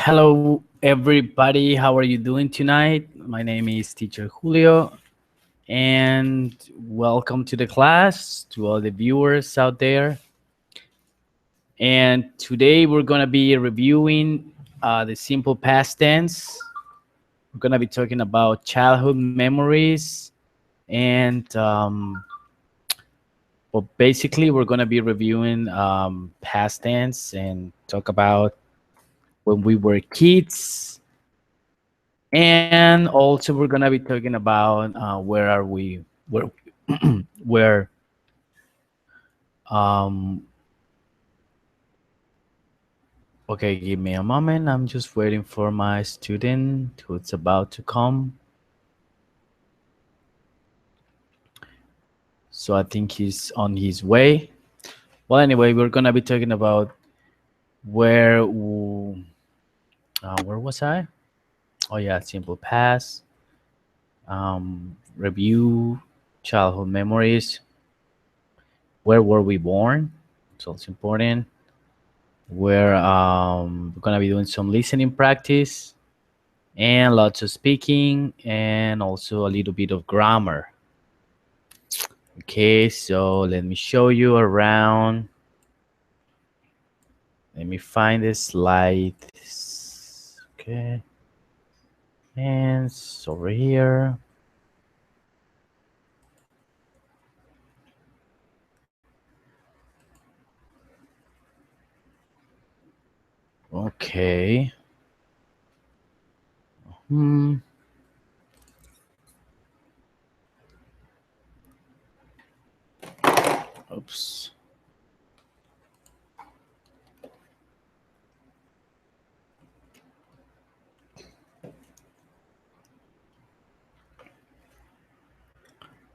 Hello, everybody. How are you doing tonight? My name is Teacher Julio, and welcome to the class, to all the viewers out there. And today we're going to be reviewing the simple past tense. We're going to be talking about childhood memories, and well, basically, we're going to be reviewing past tense and talk about when we were kids. And also, we're gonna be talking about where are we, where, um, okay, give me a moment. I'm just waiting for my student who's about to come. So I think he's on his way. Well, anyway, we're gonna be talking about where was I? Oh yeah, simple past, review, childhood memories. Where were we born? It's also important. Where we're gonna be doing some listening practice and lots of speaking and also a little bit of grammar. Okay, so let me show you around. Let me find the slides. Okay, and it's over here. Okay. Hmm. Oops.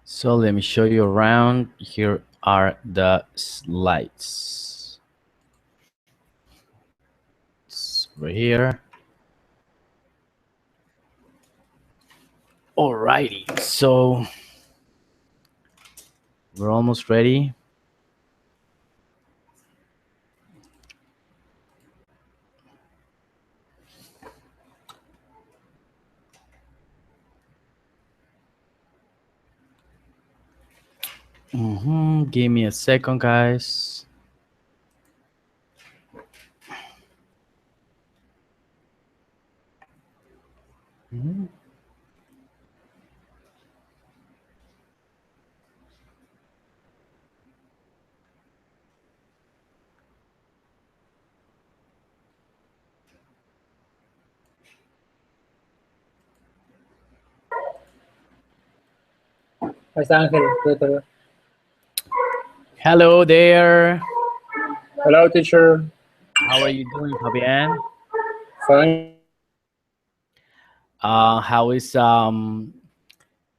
So let me show you around. Here are the slides. It's over here. Alrighty, so we're almost ready. Give me a second, guys. Mhm. Ahí está Ángel. Hello there. Hello, teacher. How are you doing, Fabian? Fine.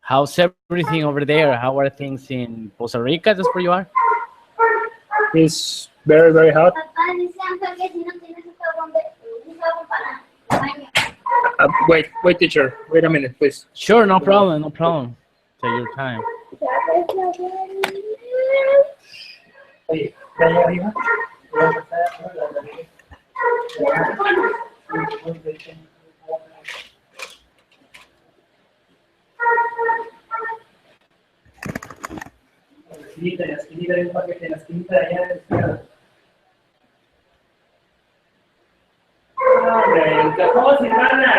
How's everything over there? How are things in Costa Rica? That's where you are? It's very, very hot. Wait, teacher. Wait a minute, please. Sure, no problem, no problem. Take your time. Oye, ¿de allá arriba? En la esquinita hay un paquete, en la esquinita de allá de la izquierda. ¡Hombre, el cajón, Silvana!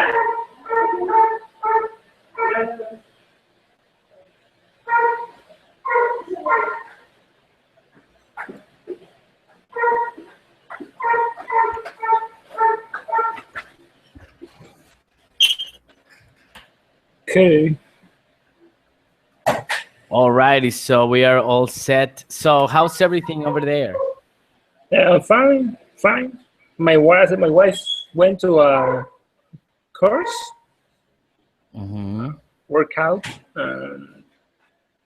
Okay. Alrighty, so we are all set. So how's everything over there? Fine, fine. My wife went to a course, workout.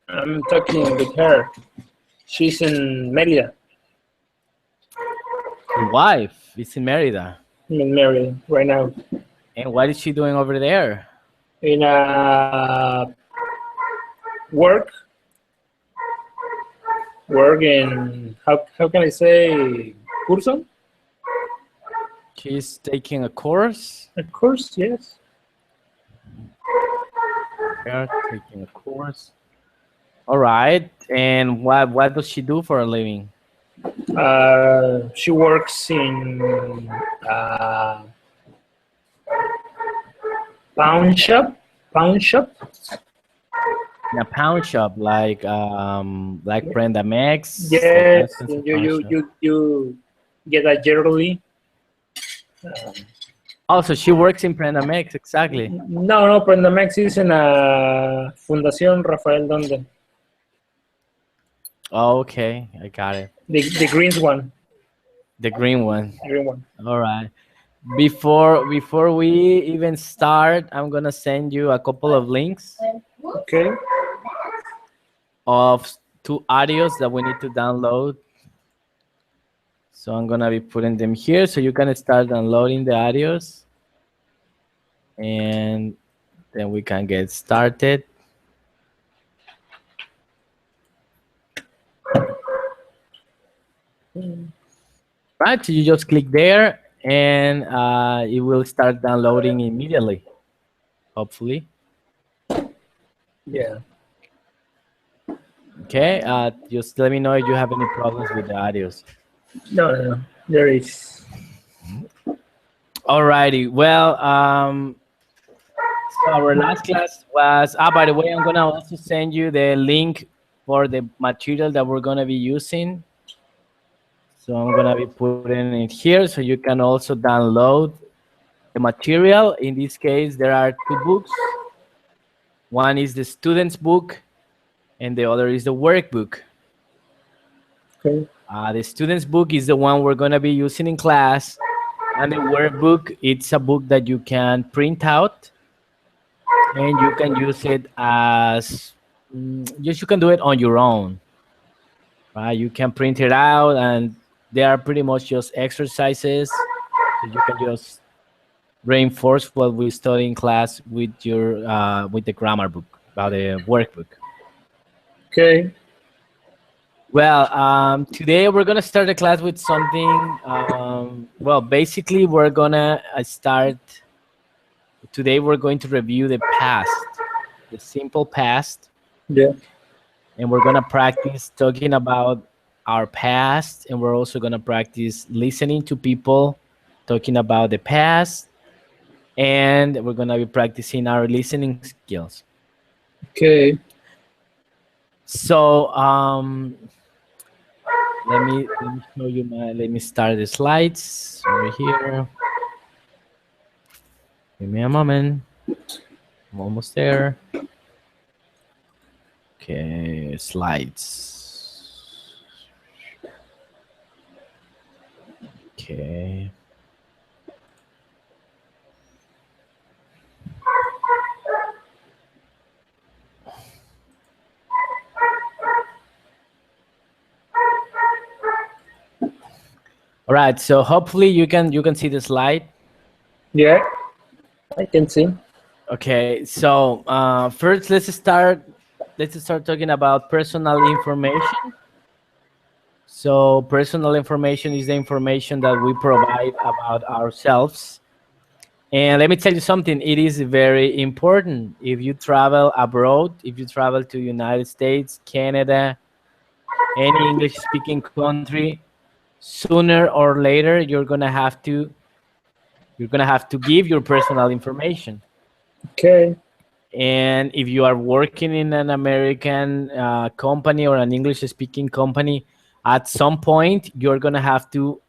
I'm talking with her. She's in Mérida. Your wife is in Merida. I'm in Mérida right now. And what is she doing over there? In a work in how can I say curso? She's taking a course. Of course, yes. Yeah, taking a course. All right. And what does she do for a living? She works in uh, pawn shop. Pawn shop. In a pawn shop, like Brenda Max. Like that Yes, kinds of you pawn you shop. you you get a yearly. Um, Also, she works in Brenda Max, exactly. no, Prendamex is in a Fundación Rafael Donde, Oh, okay, I got it. the green one, The green one. green one. All right. Before we even start, I'm gonna send you a couple of links Okay, of two audios that we need to download. So I'm gonna be putting them here so you can start downloading the audios, and then we can get started. Right, so you just click there, and it will start downloading immediately, hopefully. yeah. Okay, just let me know if you have any problems with the audios. No, there is. Alrighty, well, so our last class was, by the way, I'm gonna also send you the link for the material that we're gonna be using. So I'm gonna be putting it here so you can also download the material. In this case, there are two books. One is the student's book and the other is the workbook. Okay. The student's book is the one we're gonna be using in class, and the workbook, it's a book that you can print out and you can use it as, just you can do it on your own, right? You can print it out and they are pretty much just exercises. So you can just reinforce what we study in class with your with the grammar book, about the workbook. Okay. Well, today we're gonna start the class with something. Well, basically, we're gonna start. Today, we're going to review the past, the simple past, Yeah. and we're gonna practice talking about our past, and we're also gonna practice listening to people talking about the past, and we're gonna be practicing our listening skills. Okay. So, let me show you let me start the slides over here. Give me a moment. I'm almost there. Okay, slides. Okay. All right, so hopefully you can see the slide. Yeah. I can see. Okay, so first let's start talking about personal information. So personal information is the information that we provide about ourselves. And let me tell you something, it is very important. If you travel abroad, if you travel to United States, Canada, any English speaking country, sooner or later you're gonna have to give your personal information. Okay. And if you are working in an American company or an English speaking company, at some point you're gonna have to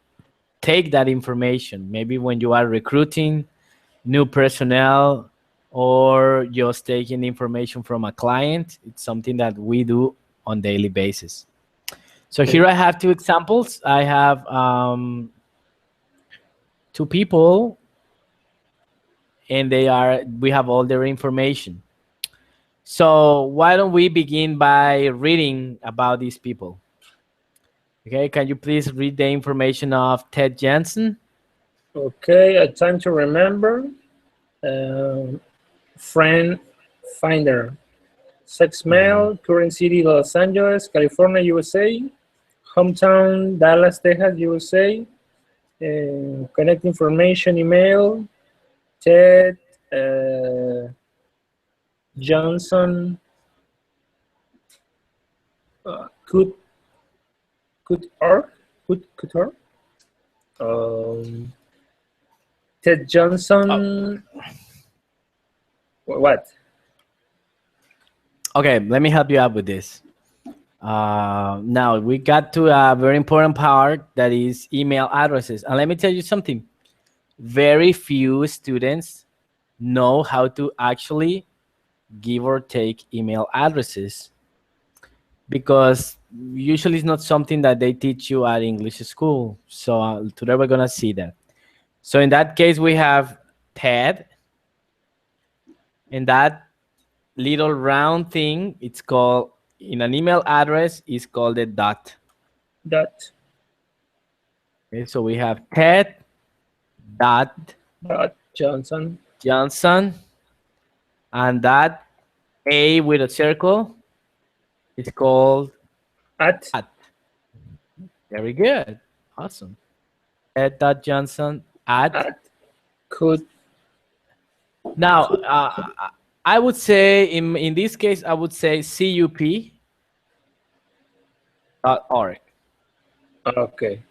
take that information. Maybe when you are recruiting new personnel or just taking information from a client, it's something that we do on daily basis. So here I have two examples. I have two people, and we have all their information. So why don't we begin by reading about these people? Okay, can you please read the information of Ted Jensen? Okay. A time to remember. Friend finder. Sex male. Current city Los Angeles, California, USA. Hometown Dallas, Texas, USA. Connect information email. Ted Johnson could org could org. Ted Oh, Johnson. What? okay, let me help you out with this. Now we got to a very important part that is email addresses. And let me tell you something. Very few students know how to actually give or take email addresses because usually it's not something that they teach you at English school. So today we're gonna see that. So in that case, we have Ted, and that little round thing, it's called in an email address is called a dot. Dot Okay, so we have Ted dot Johnson Johnson, and that A with a circle is called at at. Very good. Awesome. Ted dot Johnson at. at could Now, I would say in this case, I would say cup.org. okay.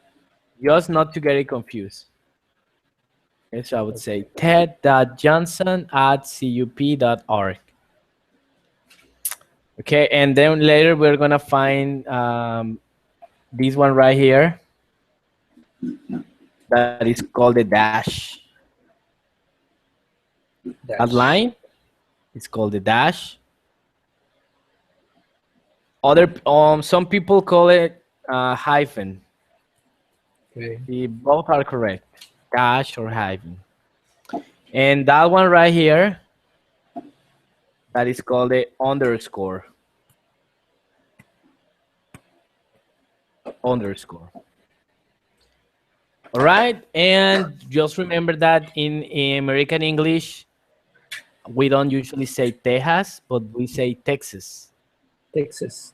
Just not to get it confused. Okay, so I would say ted.johnson at cup.org. Okay, and then later we're gonna find this one right here that is called the dash. That Dash. line is called the dash. Other some people call it hyphen. Okay. Both are correct, dash or hyphen. And that one right here, that is called the underscore. Underscore. All right, and just remember that in American English, we don't usually say Texas, but we say Texas. Texas.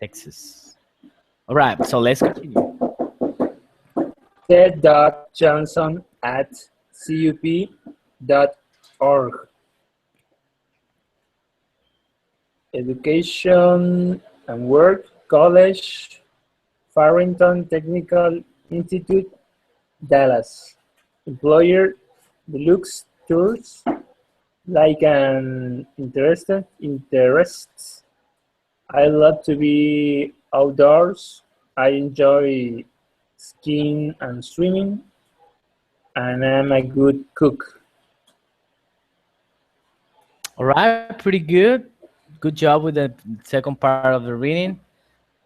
Texas. All right, so let's continue. Ted Johnson at cup.org. Education and work, college, Farrington Technical Institute, Dallas. Employer, deluxe tours, like an interests. I love to be outdoors. I enjoy skiing and swimming, and I'm a good cook. All right, pretty good. Good job with the second part of the reading.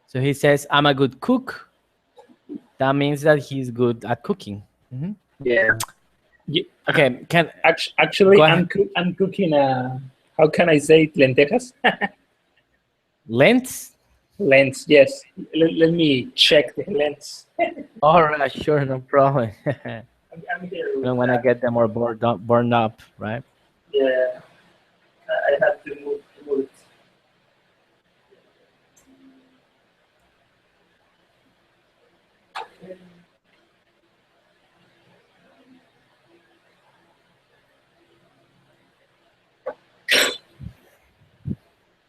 So he says, I'm a good cook. That means that he's good at cooking. Mhm. Yeah. Okay, Actually, go ahead. I'm cooking. How can I say it? Lentejas? Lengths? Lens. Yes. Let me check the lens. All right, sure, no problem. I'm here. You don't want to get them more burned up, right? Yeah. I have to move it.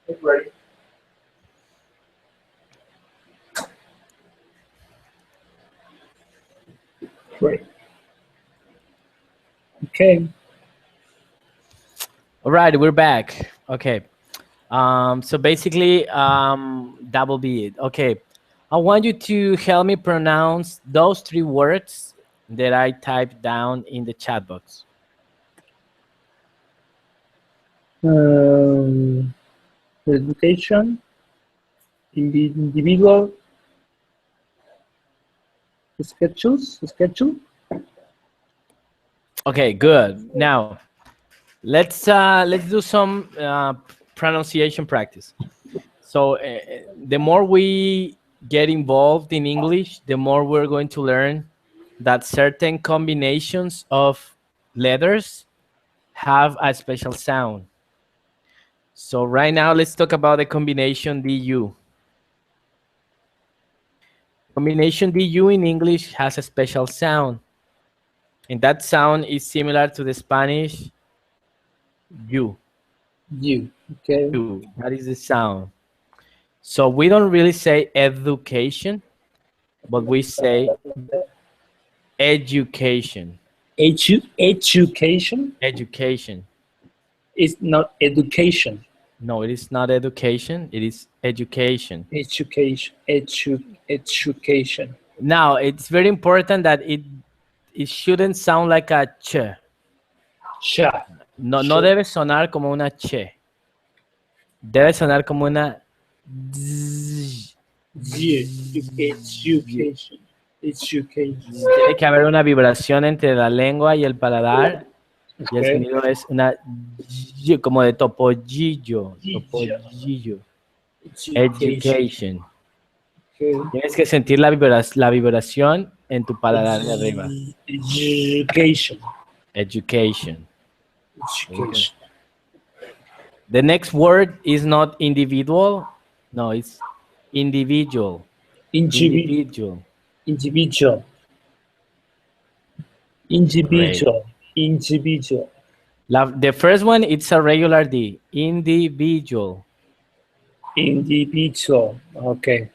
Get ready. Great. Okay. All right, we're back. Okay. So basically, that will be it. Okay. I want you to help me pronounce those three words that I typed down in the chat box. Education, individual, schedule. Okay, good. Now let's do some pronunciation practice. So the more we get involved in English, the more we're going to learn that certain combinations of letters have a special sound. So right now, let's talk about the combination DU. Combination DU in English has a special sound. And that sound is similar to the Spanish you. You. Okay. You. That is the sound. So we don't really say education, but we say education. Education Education. is not education. No, it is not education. It is education. Education. Now, it's very important that it shouldn't sound like a ch. Cha. No debe sonar como una che. Debe sonar como una zzz. Education. Education. Tiene que haber una vibración entre la lengua y el paladar. Y el Okay. sonido es una como de topollillo. Topollillo. Education. Okay. Tienes que sentir la vibración en tu paladar de arriba. Education. Education. Education. The next word is not individual. No, it's individual. Individual. Individual. Individual. Individual. The first one, it's a regular D. Individual. Individual. Okay.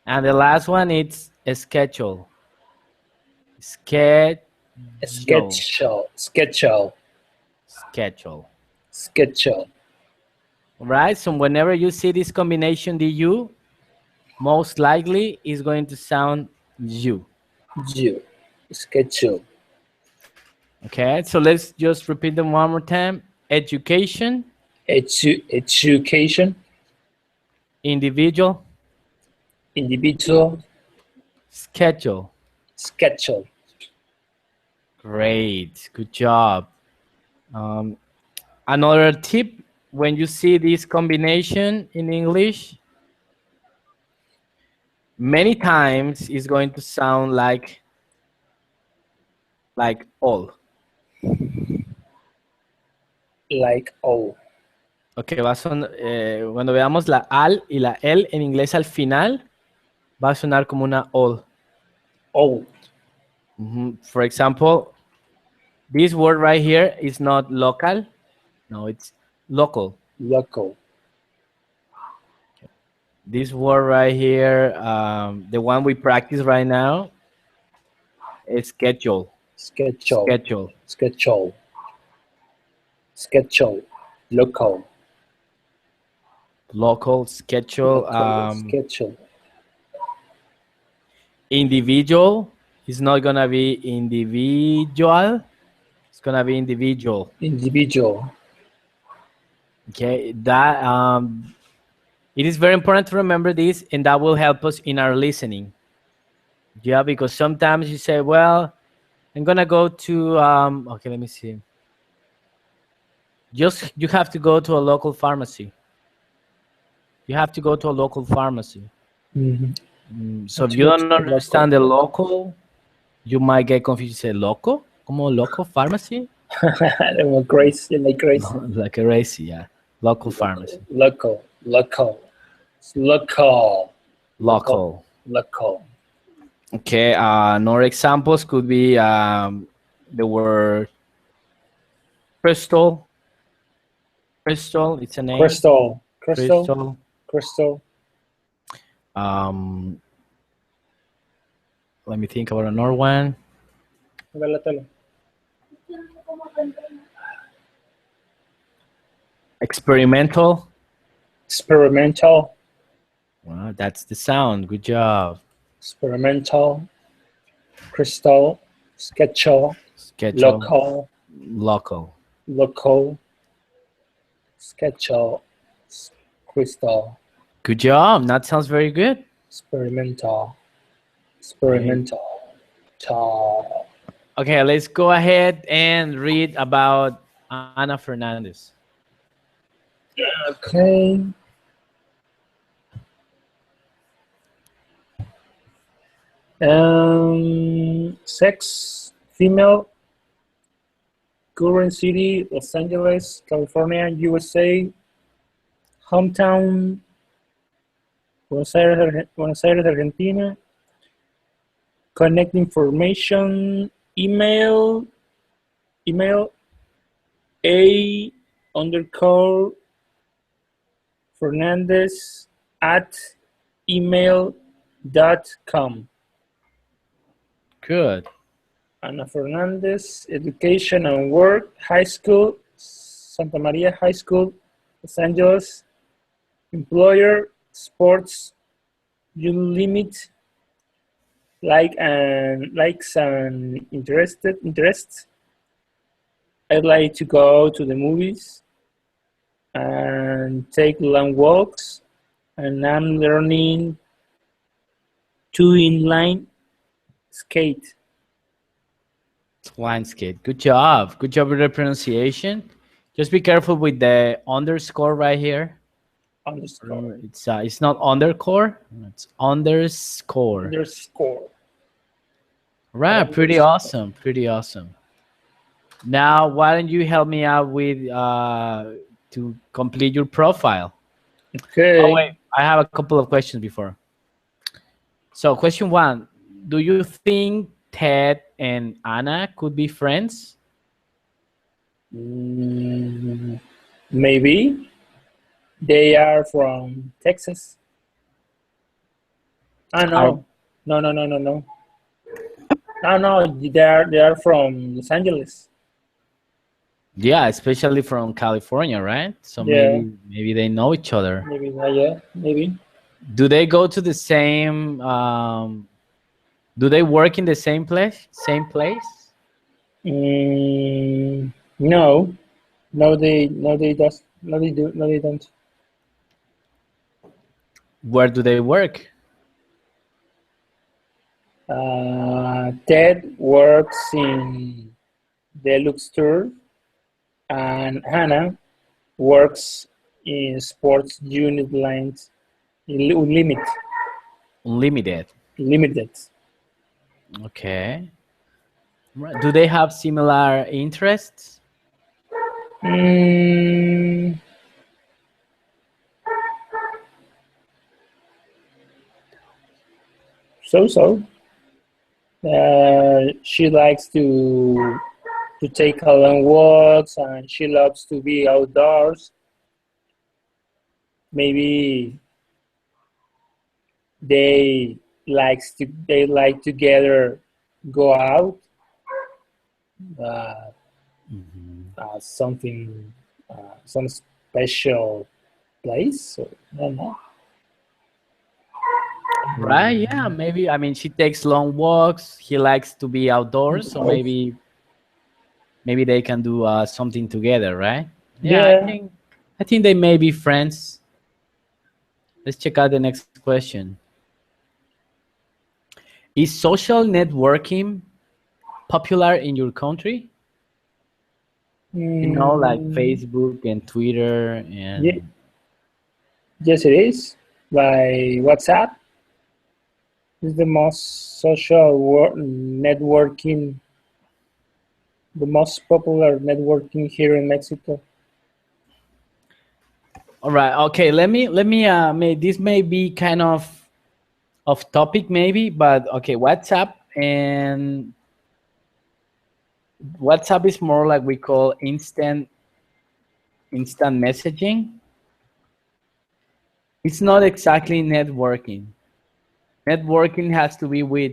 And the last one, it's a schedule. Schedule. Schedule. Schedule. Schedule. Schedule. Right? So whenever you see this combination DU, most likely is going to sound you. You. Schedule. Okay, so let's just repeat them one more time. Education, Education. individual, Individual. schedule. Schedule. Great, good job. Another tip, when you see this combination in English, many times it's going to sound like all. Like all. Ok, cuando veamos la al y la el en inglés al final, va a sonar como una all. All. For example, this word right here is not local. No, it's local. Local. This word right here, the one we practice right now, is schedule. Schedule. Schedule. Schedule. Schedule. Local. Local, schedule. Schedule. Individual is not gonna be individual. It's gonna be individual. Individual. Okay, that it is very important to remember this, and that will help us in our listening. Yeah, because sometimes you say, well, I'm gonna go to okay, let me see. You have to go to a local pharmacy. You have to go to a local pharmacy. So if you don't understand the local, you might get confused. Say loco? Como local pharmacy? Like crazy. Like crazy. Like a race, yeah. Local pharmacy. Local. Local. Local. Local. Local. Okay, another examples could be the word crystal. Crystal, it's a name. Crystal. Crystal. Crystal. Crystal. Let me think about another one. Experimental. Experimental. Wow, that's the sound. Good job. Experimental. Crystal. Schedule. Schedule. Local. Local. Local. Schedule. Crystal. Good job. That sounds very good. Experimental. Experimental. Tal. Okay, let's go ahead and read about Ana Fernandez. Okay. Sex, female, current city, Los Angeles, California, USA, hometown, Buenos Aires, Argentina, connect information, email a_Fernandez@email.com. Good. Ana Fernandez, Education and Work, High School, Santa Maria High School, Los Angeles. Employer, sports, you limit likes and interests. I like to go to the movies and take long walks, and I'm learning to inline skate. Line skate. Good job. Good job with the pronunciation. Just be careful with the underscore right here. Underscore. Remember, it's not underscore. It's underscore. Underscore. Right. Pretty awesome. Pretty awesome. Now, why don't you help me out with to complete your profile? Okay. Oh wait, I have a couple of questions before. So, question one: do you think Ted and Anna could be friends? Maybe they are from Texas. Ah no, no. No, they are from Los Angeles. Yeah, especially from California, right? So Yeah. maybe they know each other. Maybe not yet. Maybe. Do they go to the same? Do they work in the same place? Same place? No, they does, no, they do, no, they don't. Where do they work? Ted works in Deluxe Tour, and Hannah works in Sports Unit Lines Unlimited. Unlimited. Limited. Okay. Right. Do they have similar interests? So. She likes to take long walks, and she loves to be outdoors. Maybe they like together go out, something, some special place. So, I don't know. Right, yeah, maybe. I mean, she takes long walks. He likes to be outdoors, so maybe they can do something together, right? Yeah, Yeah. I think they may be friends. Let's check out the next question. Is social networking popular in your country? You know, like Facebook and Twitter and... Yes, it is. By WhatsApp is the most social networking, the most popular networking here in Mexico. All right. Okay. Let me. This may be kind of off topic, maybe, but okay. WhatsApp is more like we call instant messaging. It's not exactly networking. Networking has to be with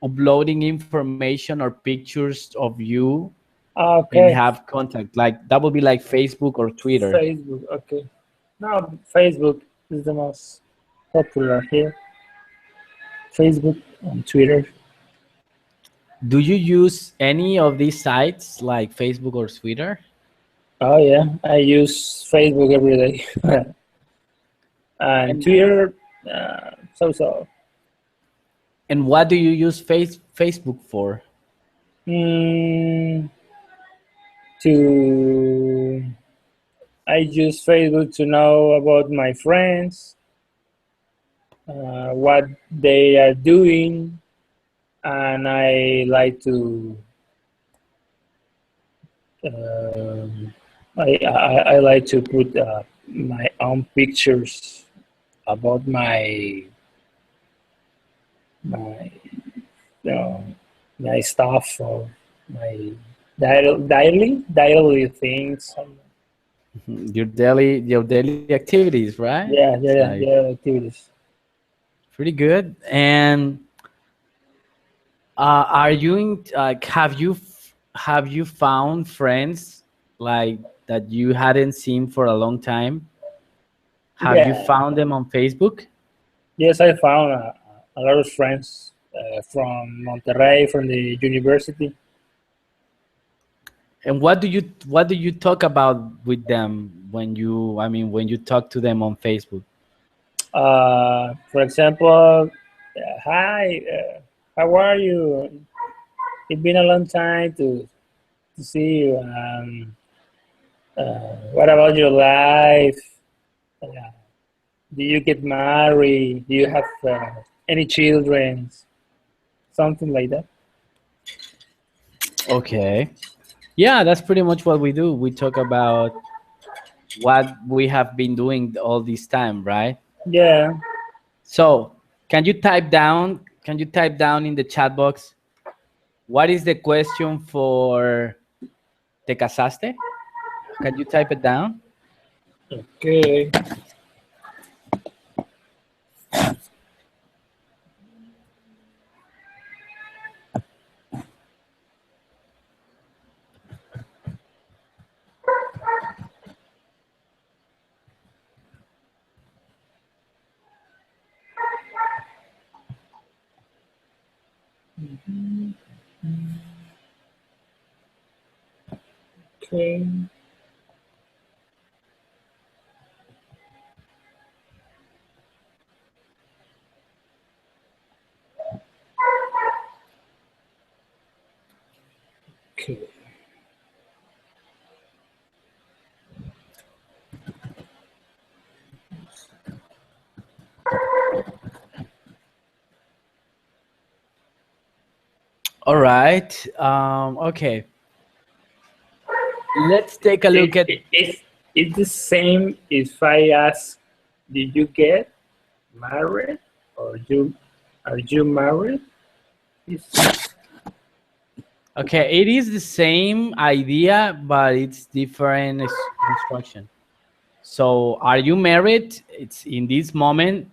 uploading information or pictures of you and have contact. Like that would be like Facebook or Twitter. Facebook, okay. No, Facebook is the most popular here. Facebook and Twitter. Do you use any of these sites like Facebook or Twitter? Oh yeah, I use Facebook every day. And Twitter, so. And what do you use Facebook for? I use Facebook to know about my friends, what they are doing, and I like to I like to put my own pictures about my my stuff or my daily things. Your daily activities, right? Yeah, It's yeah, like yeah, activities. pretty good. And are you in, like have you found friends like that you hadn't seen for a long time? Have you Yeah, found them on Facebook? yes, I found a lot of friends from Monterrey, from the university. And what do you talk about with them when you I mean when you talk to them on Facebook? For example, hi, how are you? It's been a long time to see you. What about your life? Uh, do you get married? Do you have any children? Something like that. Okay. Yeah, that's pretty much what we do. We talk about what we have been doing all this time, right? Yeah. So, can you type down in the chat box what is the question for te casaste? Can you type it down? Okay. Okay. Okay. All right. Okay. Let's take a look at. It's the same if I ask, did you get married or are you married? It's, Okay, it is the same idea, but it's different instruction. So, are you married? It's in this moment.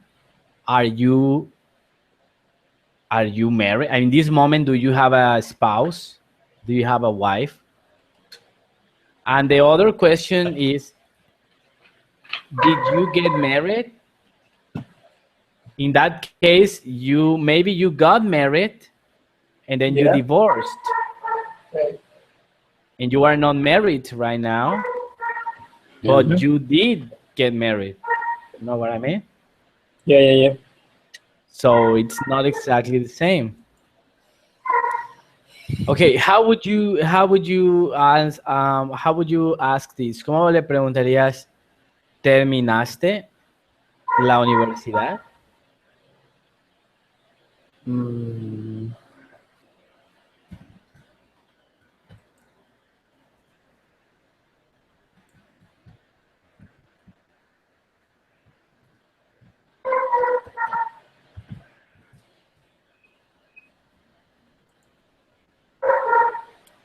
Are you are you married? In this moment, do you have a spouse? Do you have a wife? And the other question is, did you get married? In that case, you got married and then you yeah. divorced and you are not married right now, but Mhm. you did get married. You know what I mean? Yeah, yeah, yeah. So it's not exactly the same. Okay, how would you ask this? ¿Cómo le preguntarías, terminaste la universidad? Mm,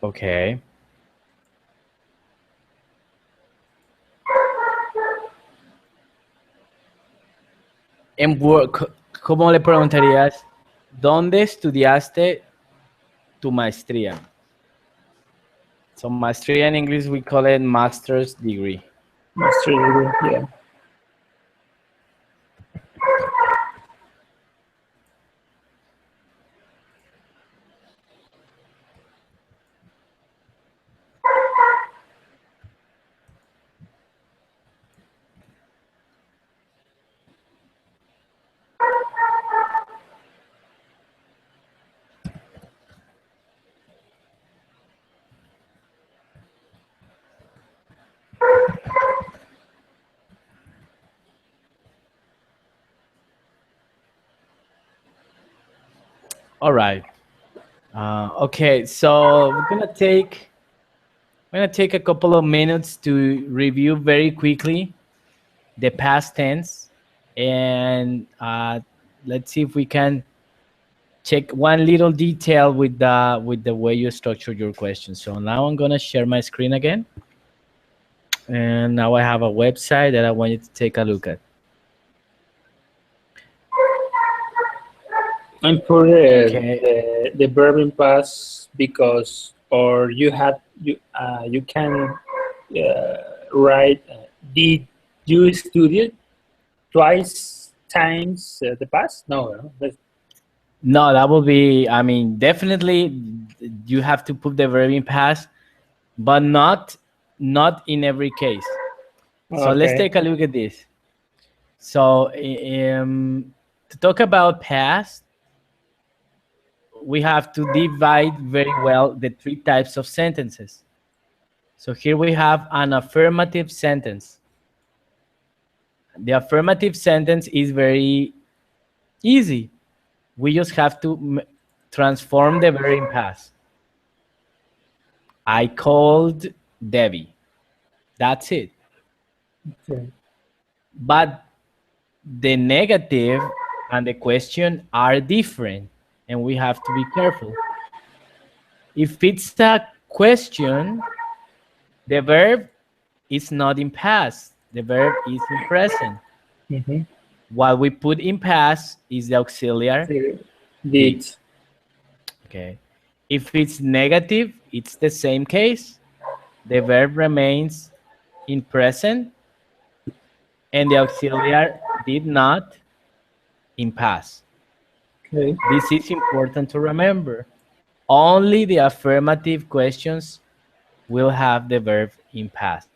Okay. ¿Cómo le preguntarías, dónde estudiaste tu maestría? So maestría in English we call it master's degree. master degree. Yeah. All right. Okay, so we're gonna take a couple of minutes to review very quickly the past tense, and let's see if we can check one little detail with the way you structure your question. So now I'm gonna share my screen again, and now I have a website that I want you to take a look at. And for Okay. the verb in past because or you can write did you study twice times the past? No, No, that will be. I mean, definitely, you have to put the verb in past, but not in every case. So let's okay. take a look at this. So to talk about past, we have to divide very well the three types of sentences. So here we have an affirmative sentence. The affirmative sentence is very easy. We just have to transform the verb in past. I called Debbie. That's it. Okay. But the negative and the question are different, and we have to be careful. If it's a question, the verb is not in past. The verb is in present. Mm-hmm. What we put in past is the auxiliary did. Did. Okay. If it's negative, it's the same case. The verb remains in present, and the auxiliary did not in past. Okay. This is important to remember. Only the affirmative questions will have the verb in past.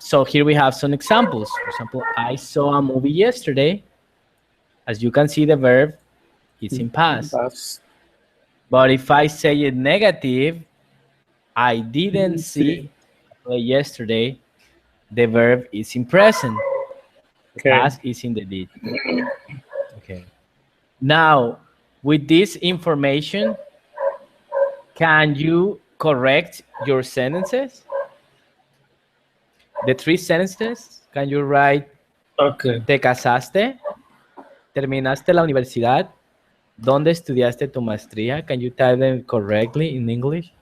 So here we have some examples. For example, I saw a movie yesterday. As you can see, the verb is in past. Past. But if I say it negative, I didn't see a play yesterday, the verb is in present. The Okay. past is in the did. Okay. Now, with this information, can you correct your sentences? The three sentences, can you write, Okay. te casaste, terminaste la universidad, ¿dónde estudiaste tu maestría? Can you type them correctly in English?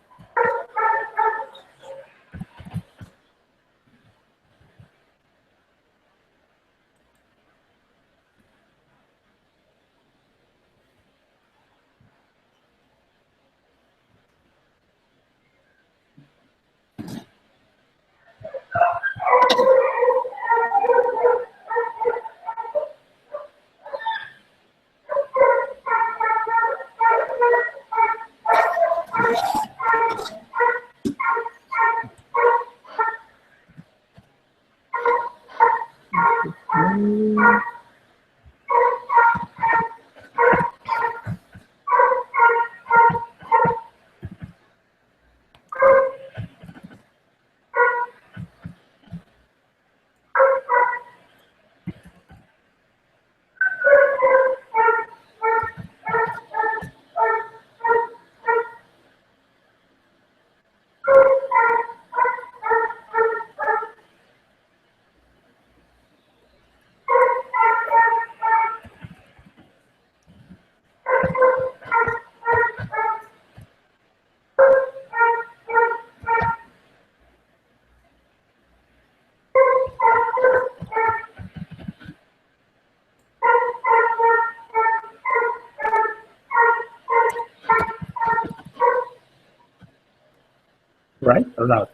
Right or not?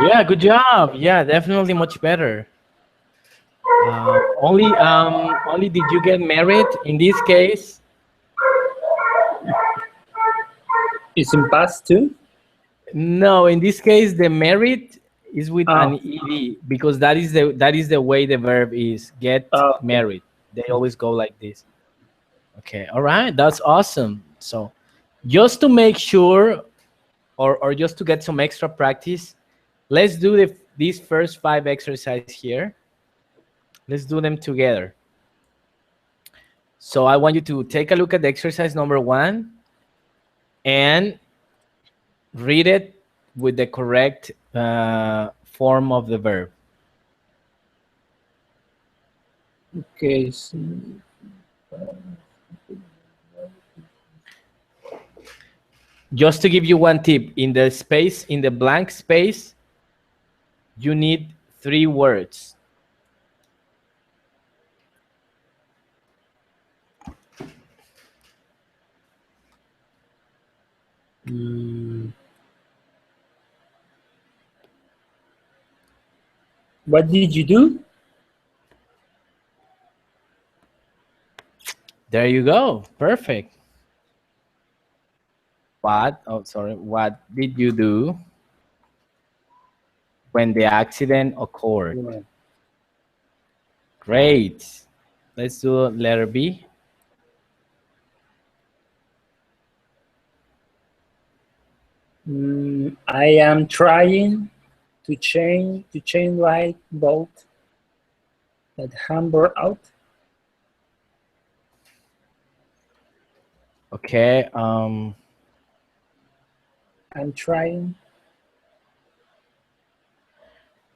Yeah, good job. Yeah, definitely much better. Only did you get married in this case? It's in past too. No, in this case, the married is with an Oh. ed because that is the way the verb is get Okay. married. They always go like this. Okay, all right, that's awesome. So, just to make sure, or just to get some extra practice, let's do these first 5 exercises here. Let's do them together. So I want you to take a look at the exercise number 1 and read it with the correct form of the verb. Okay. Just to give you one tip, in the space, in the blank space, you need 3 words. What did you do? There you go. Perfect. What? Oh, sorry. What did you do when the accident occurred? Yeah. Great. Let's do letter B. I am trying to change light bulb that hamburger out. Okay. I'm trying.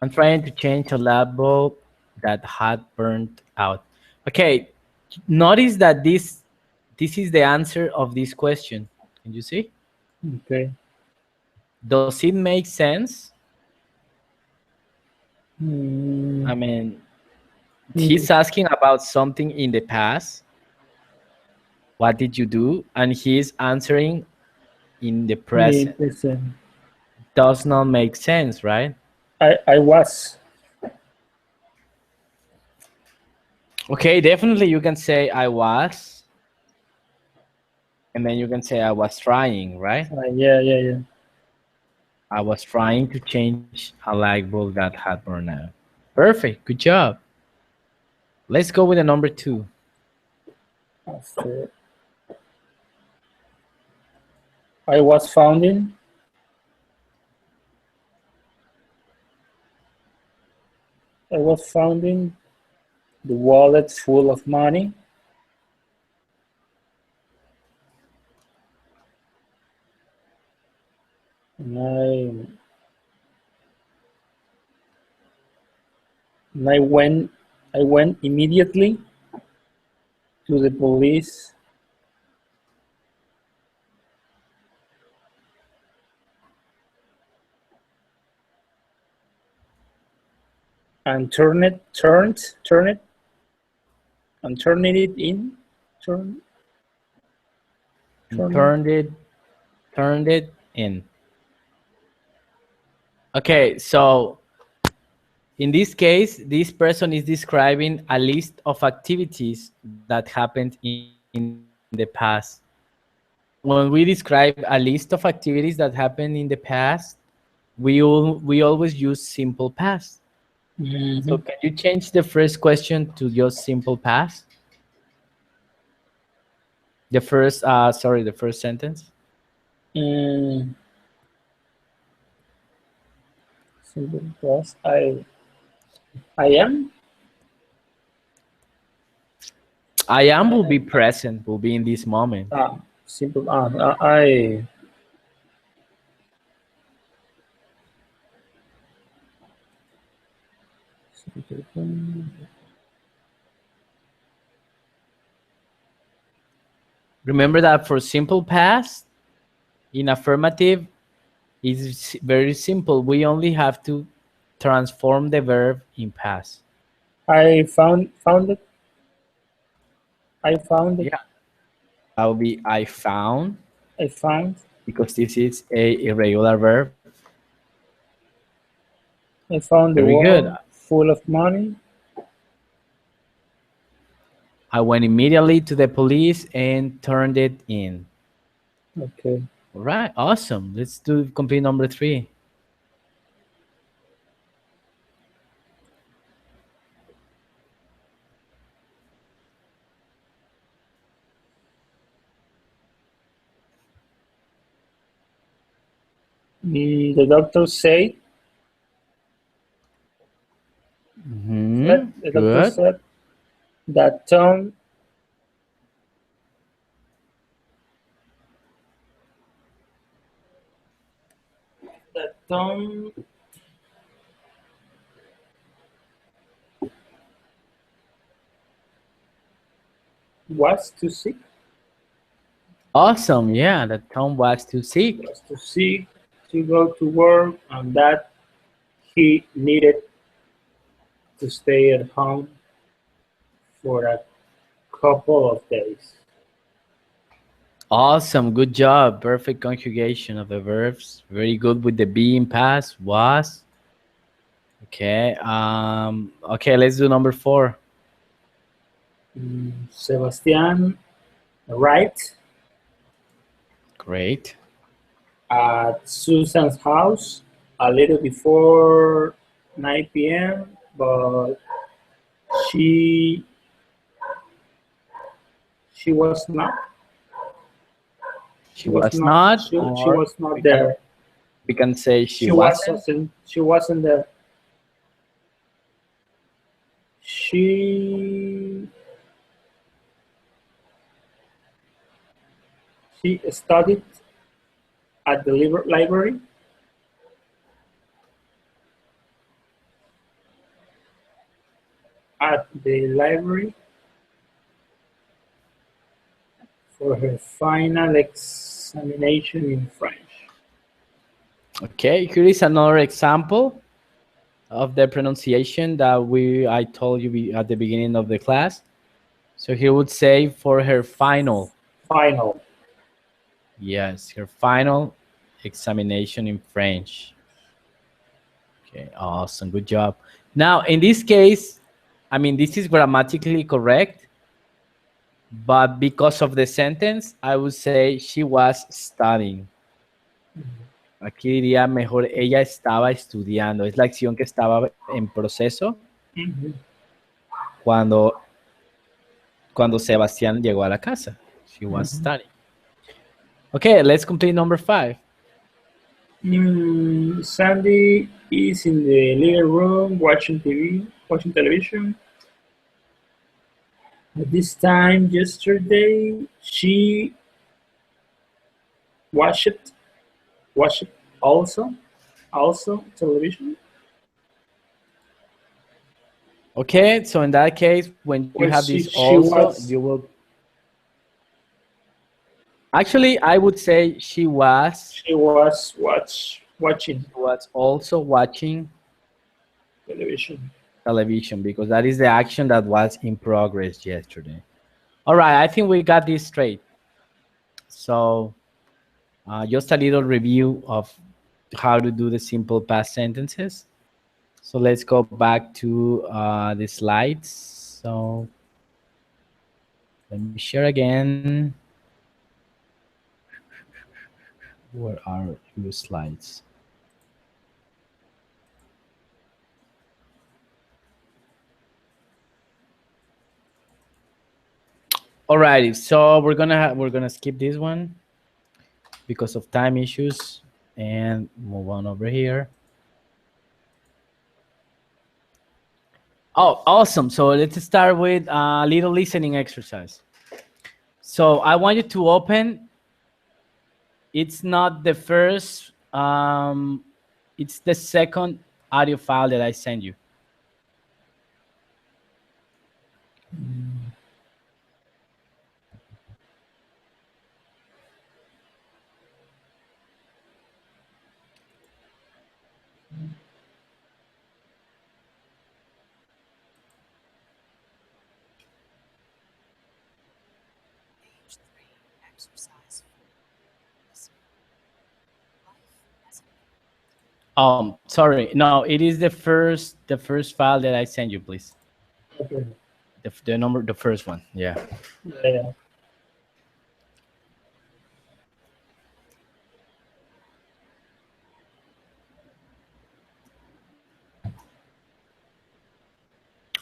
I'm trying to change a light bulb that had burned out. Okay. Notice that this is the answer of this question. Can you see? Okay. Does it make sense? Mm, I mean, mm, he's asking about something in the past. What did you do? And he's answering in the present. listen, Does not make sense, right? I was. Okay, definitely you can say I was, and then you can say I was trying, right? Yeah. I was trying to change a light bulb that had burned out. Perfect, good job. Let's go with the number 2. After I was founding. I was founding the wallet full of money. And I went immediately to the police and turned it in. Turn, And turn it. turned it in. Okay, so in this case, this person is describing a list of activities that happened in the past. When we describe a list of activities that happened in the past, we always use simple past. So Mm-hmm. can you change the first question to just simple past? The first, sorry, the first sentence. Mm, simple past. I am. I am will be present, will be in this moment. Simple. I. Remember that for simple past, in affirmative, it's very simple. We only have to transform the verb in past. I found it. I found it. Yeah, that will be I found, I found. because this is a irregular verb. I found the Very good. wallet full of money. I went immediately to the police and turned it in. Okay. All right, awesome. Let's do complete number 3. The doctor said Mm-hmm. the doctor Good. said that Tom was too sick. Awesome. Yeah, that Tom was too sick. Was too sick to go to work, and that he needed to stay at home for a couple of days. Awesome. Good job. Perfect conjugation of the verbs. Very good with the being past was. Okay. Okay, let's do number 4. Sebastian arrived Great. at Susan's house a little before 9 p.m., but she she was not She was not, she or was not there. we can say she She wasn't. wasn't there. She studied at the library. At the library for her final examination in French. Okay, here is another example of the pronunciation that I told you at the beginning of the class. So he would say for her final. Final. Yes, her final examination in French. Okay, awesome. Good job. Now, in this case, I mean, this is grammatically correct, but because of the sentence, I would say she was studying. Aquí diría mejor, ella estaba estudiando. Es la acción que estaba en proceso cuando Sebastián llegó a la casa. She was studying. Okay, let's complete number 5. Sandy is in the living room watching television. At this time yesterday, she watched also television. Okay, so in that case, when you have this also, you will. Actually, I would say she was watching. Was also watching television because that is the action that was in progress yesterday. All right, I think we got this straight. So just a little review of how to do the simple past sentences. So let's go back to the slides. So let me share again. Where are your slides? Alrighty, so we're gonna skip this one because of time issues and move on over here. Oh, awesome. So let's start with a little listening exercise. So I want you to open, it's not the first, it's the second audio file that I sent you. Sorry, no, it is the first file that I sent you, please. Okay. The first one, yeah. Yeah.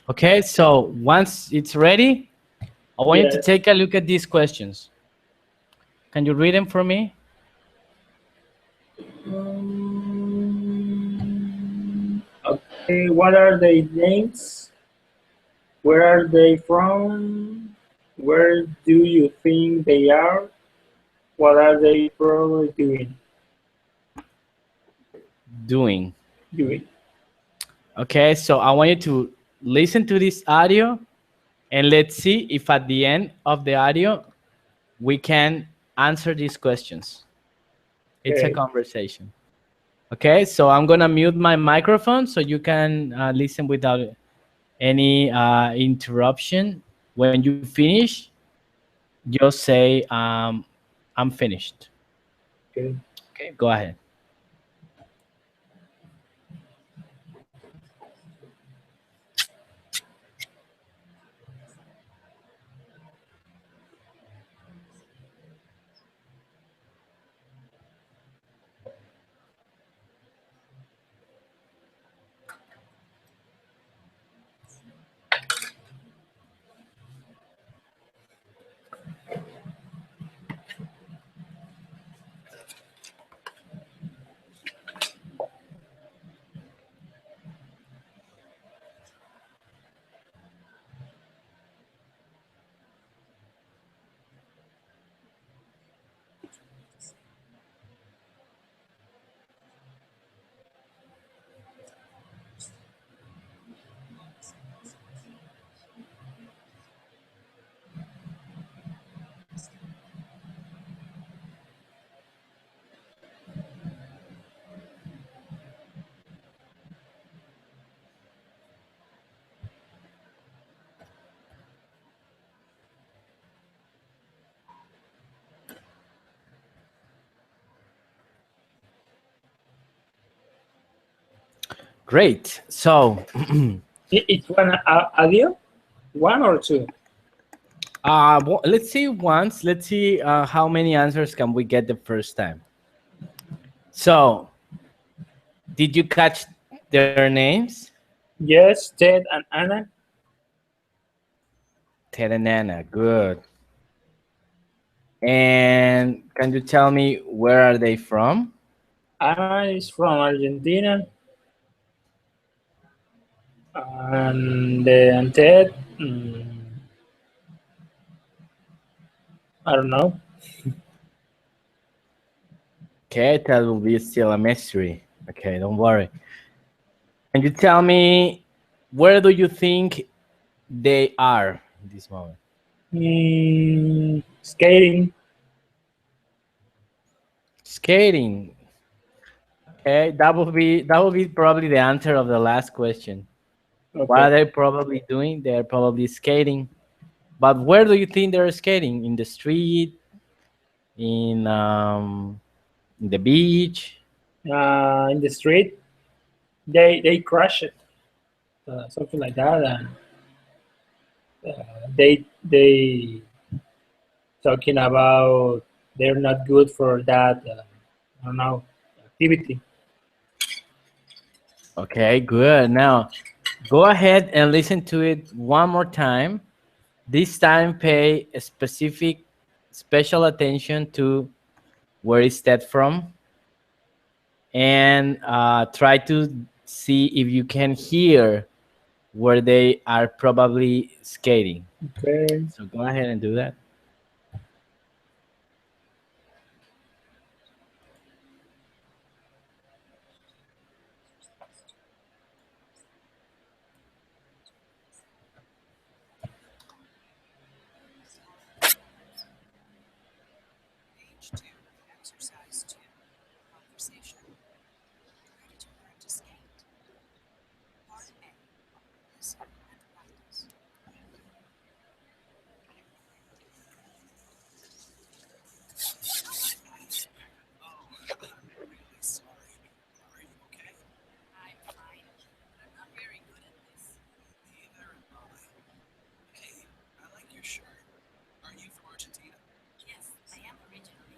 Okay, so once it's ready, I want you to take a look at these questions. Can you read them for me? Okay, what are their names? Where are they from? Where do you think they are? What are they probably doing? Doing. Okay, so I want you to listen to this audio And let's see if at the end of the audio we can answer these questions. It's a Okay. conversation. Okay, so I'm gonna mute my microphone so you can listen without any interruption. When you finish, just say I'm finished. Okay. Okay, go ahead. Great. So, It's one audio? One or two? let's see once. Let's see how many answers can we get the first time. So, did you catch their names? Yes, Ted and Anna. Ted and Anna. Good. And can you tell me where are they from? Anna is from Argentina, and Ted, I don't know. Okay, that will be still a mystery. Okay, don't worry. Can you tell me where do you think they are in this moment? Skating. Skating. Okay, that will be probably the answer of the last question. What are Okay. they probably doing? They're probably skating. But where do you think they're skating? In the street? In the beach? In the street, they crash it, something like that, and they talking about they're not good for that. I don't know, activity. Okay, good. Now go ahead and listen to it one more time. This time, pay a specific, special attention to where is that from, and try to see if you can hear where they are probably skating. Okay. So go ahead and do that. Hey, I like your shirt. Are you from Argentina? Yes, I am originally.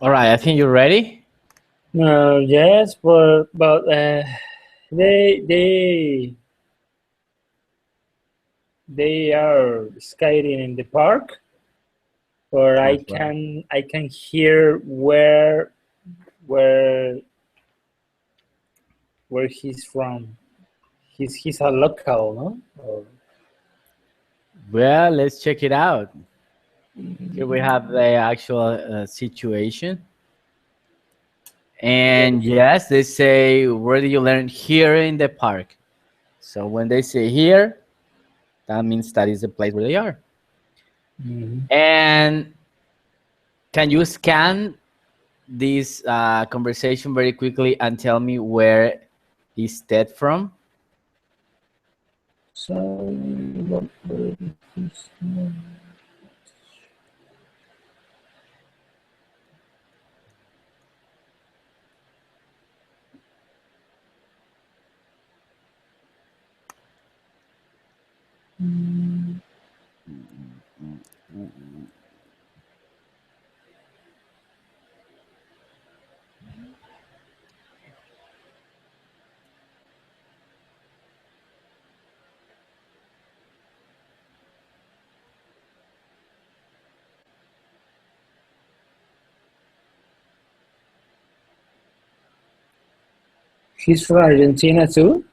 All right, I think you're ready. Yes, but they they they are skating in the park, or That's right. I can hear where where he's from. He's a local, no? Or, Well, let's check it out. Here we have the actual situation. And yes, they say, where do you learn? Here in the park. So when they say here, that means that is the place where they are. Mhm. And can you scan this conversation very quickly and tell me where is Ted from? So what word is this? He's from Argentina too.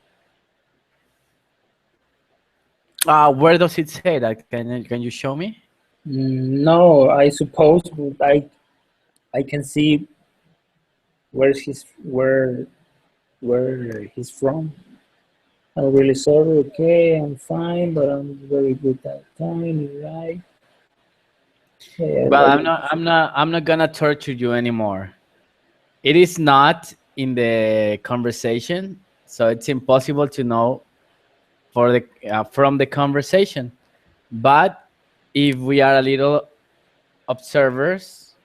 Where does it say that? Can you show me? No, I suppose I can see where he's from. I'm really sorry. Okay, I'm fine, but I'm very good at time. You're right. Yeah, Well, I'm not gonna torture you anymore. It is not in the conversation, so it's impossible to know for the from the conversation. But if we are a little observers,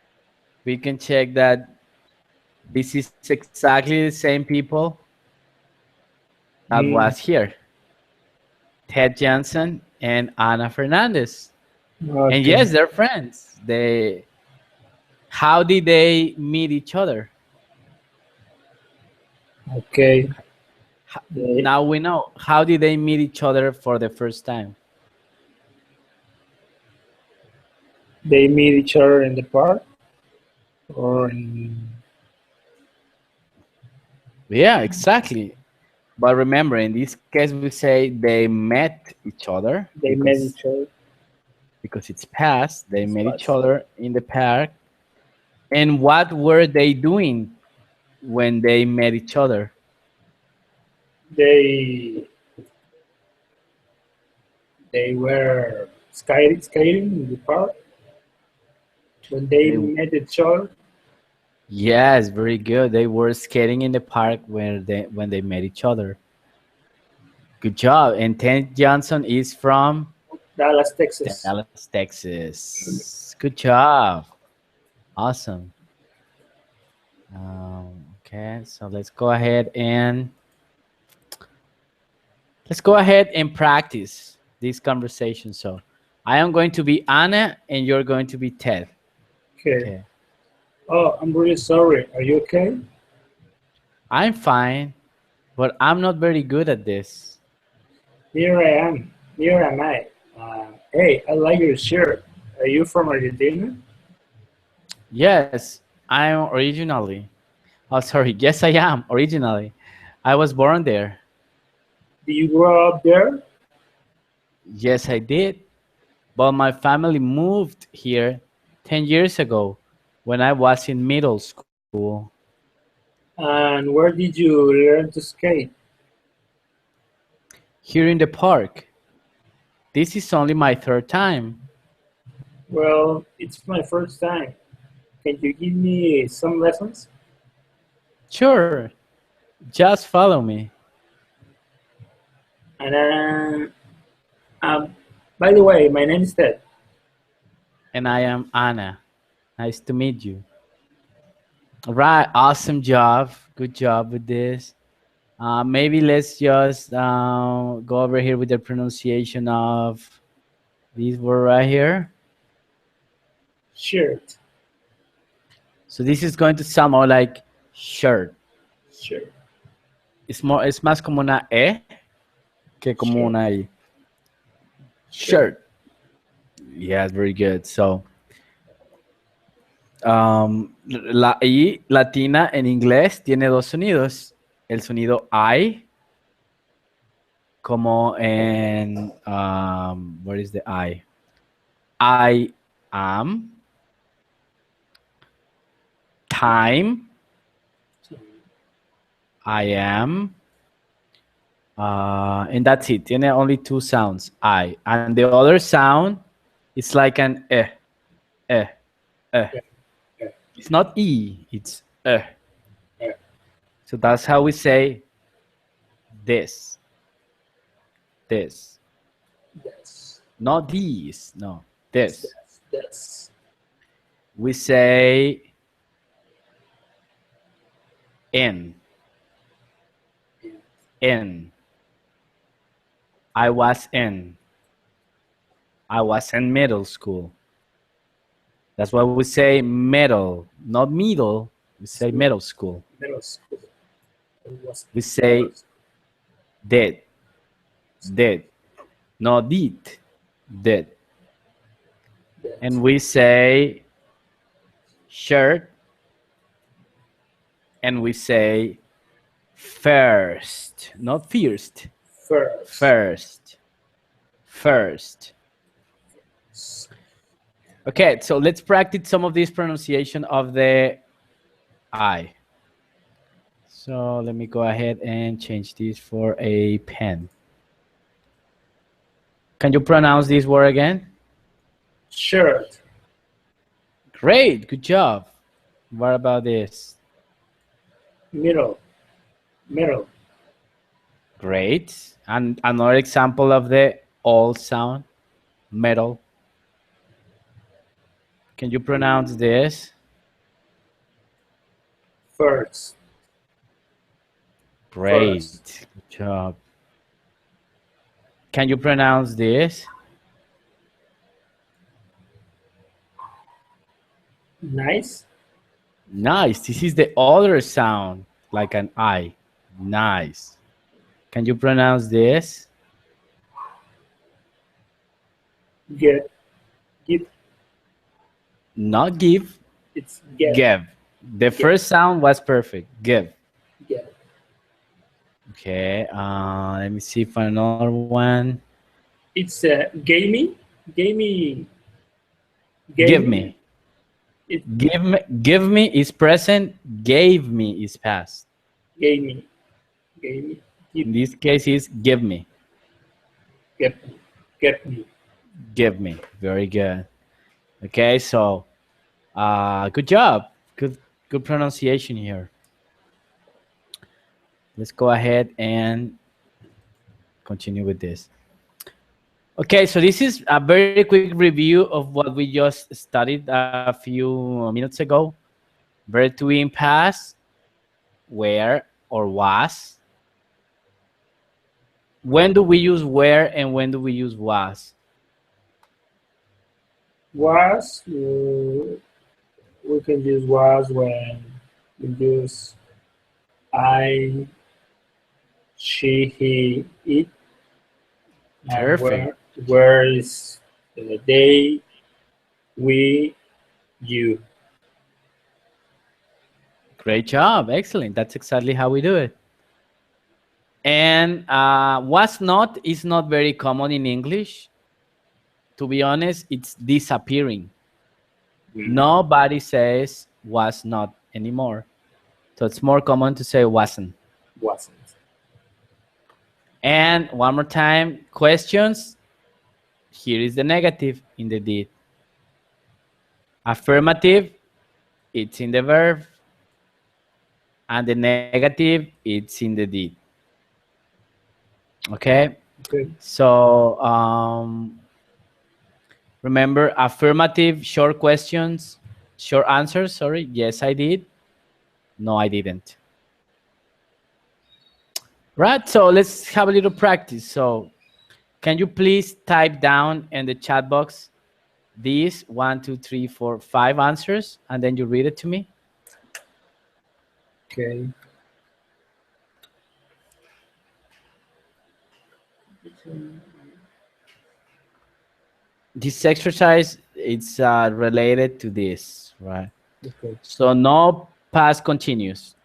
we can check that this is exactly the same people that mm, was here. Ted Jansen and Ana Fernandez. And okay, yes, they're friends. They How did they meet each other? okay. They Now we know. How did they meet each other for the first time? they meet each other in the park or in, Yeah, exactly. But remember, in this case, we say they met each other they met each other. because it's past. They It's met each fast. other in the park. And what were they doing when they met each other? They they were skating in the park when they They met each other. Yes, very good. They were skating in the park when they met each other. Good job. And Ted Johnson is from Dallas, Texas. Dallas, Texas. Good job. Awesome. Okay, so let's go ahead and practice this conversation. So I am going to be Anna and you're going to be Ted. Okay. Okay. Oh, I'm really sorry. Are you okay? I'm fine, but I'm not very good at this. Here I am. Here am I. Hey, I like your shirt. Are you from Argentina? Yes, I'm originally. Oh, sorry. Yes, I am originally. I was born there. Do you grow up there? Yes, I did. But my family moved here 10 years ago when I was in middle school. And where did you learn to skate? Here in the park. This is only my third time. Well, it's my first time. Can you give me some lessons? Sure, just follow me. And by the way, my name is Ted. And I am Anna. Nice to meet you. All right, awesome job. Good job with this. Maybe let's just go over here with the pronunciation of this word right here. Shirt. So this is going to sound more like shirt. Sure. Es más como una E que como Sure. una I. Sure. Shirt. Yes, very good. So, la I latina en inglés tiene dos sonidos. El sonido I, como en, where is the I? I am, time, I am, and that's it. Tiene only two sounds, I. And the other sound, it's like an eh, eh, eh. Yeah. It's not E, it's eh. Yeah. So that's how we say this, this. Yes. Not these, no, this. Yes. We say in, in. I was in. I was in middle school. That's why we say middle, not middle. We say middle school. Middle school. It was We say did, did, not did, did. Yes. And we say shirt, and we say first, not first, First. first, first. Okay, so let's practice some of this pronunciation of the I. So let me go ahead and change this for a pen. Can you pronounce this word again? Shirt. Great, good job. What about this? Middle. Middle. Great. And another example of the all sound, metal. Can you pronounce this? First. Great, First. good job. Can you pronounce this? Nice. Nice. This is the other sound, like an I. Nice. Can you pronounce this? Get. Give. Not give, It's get. give. The first sound was perfect. Give. Get. Okay. Let me see for another one. It's gamey. Gamey. Give me. It Give me is present. Gave me is past. gamey. Gamey. In this case, is give me. Get me. Get me. Give me. Very good. Okay, so good job. Good pronunciation here. Let's go ahead and continue with this. Okay, so this is a very quick review of what we just studied a few minutes ago. Verb to be in past, where or was. When do we use where and when do we use was? Was. We can use was when we use I, she, he, it. And Perfect. where is they, we, you. Great job. Excellent. That's exactly how we do it. And was not is not very common in English. To be honest, it's disappearing. Nobody says was not anymore. So it's more common to say wasn't. Wasn't. And one more time, questions. Here is the negative in the did. Affirmative, it's in the verb. And the negative, it's in the did. Okay? Okay. So remember, affirmative, short questions, short answers, sorry. Yes, I did. No, I didn't. Right, so let's have a little practice. So can you please type down in the chat box these 1, 2, 3, 4, 5 answers, and then you read it to me? Okay. This exercise, it's related to this, right? Okay. So no past continuous.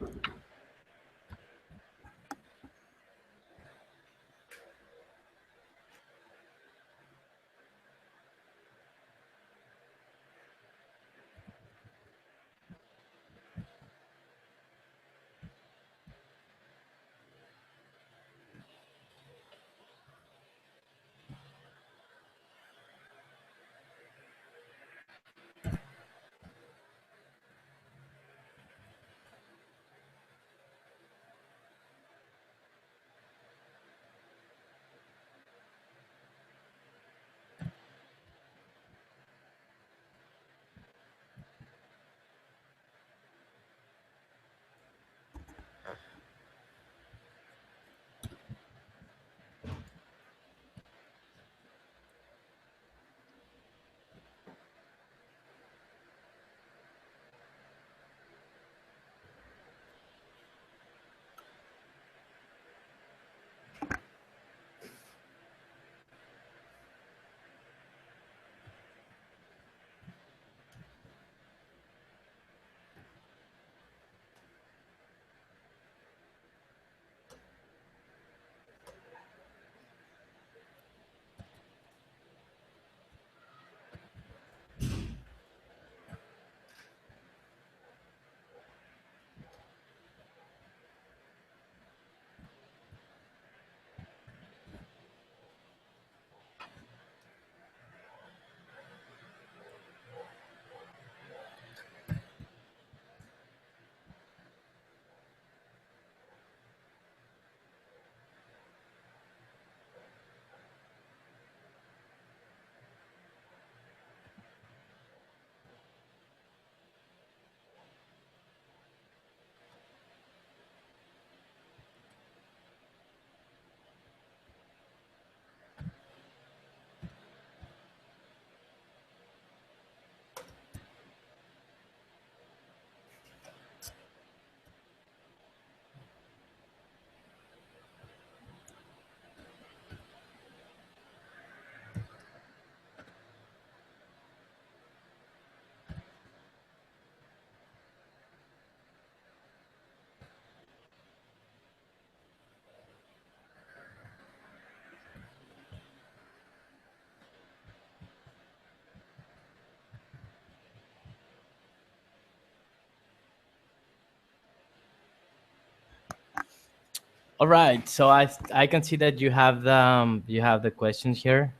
All right, so I can see that you have the questions here.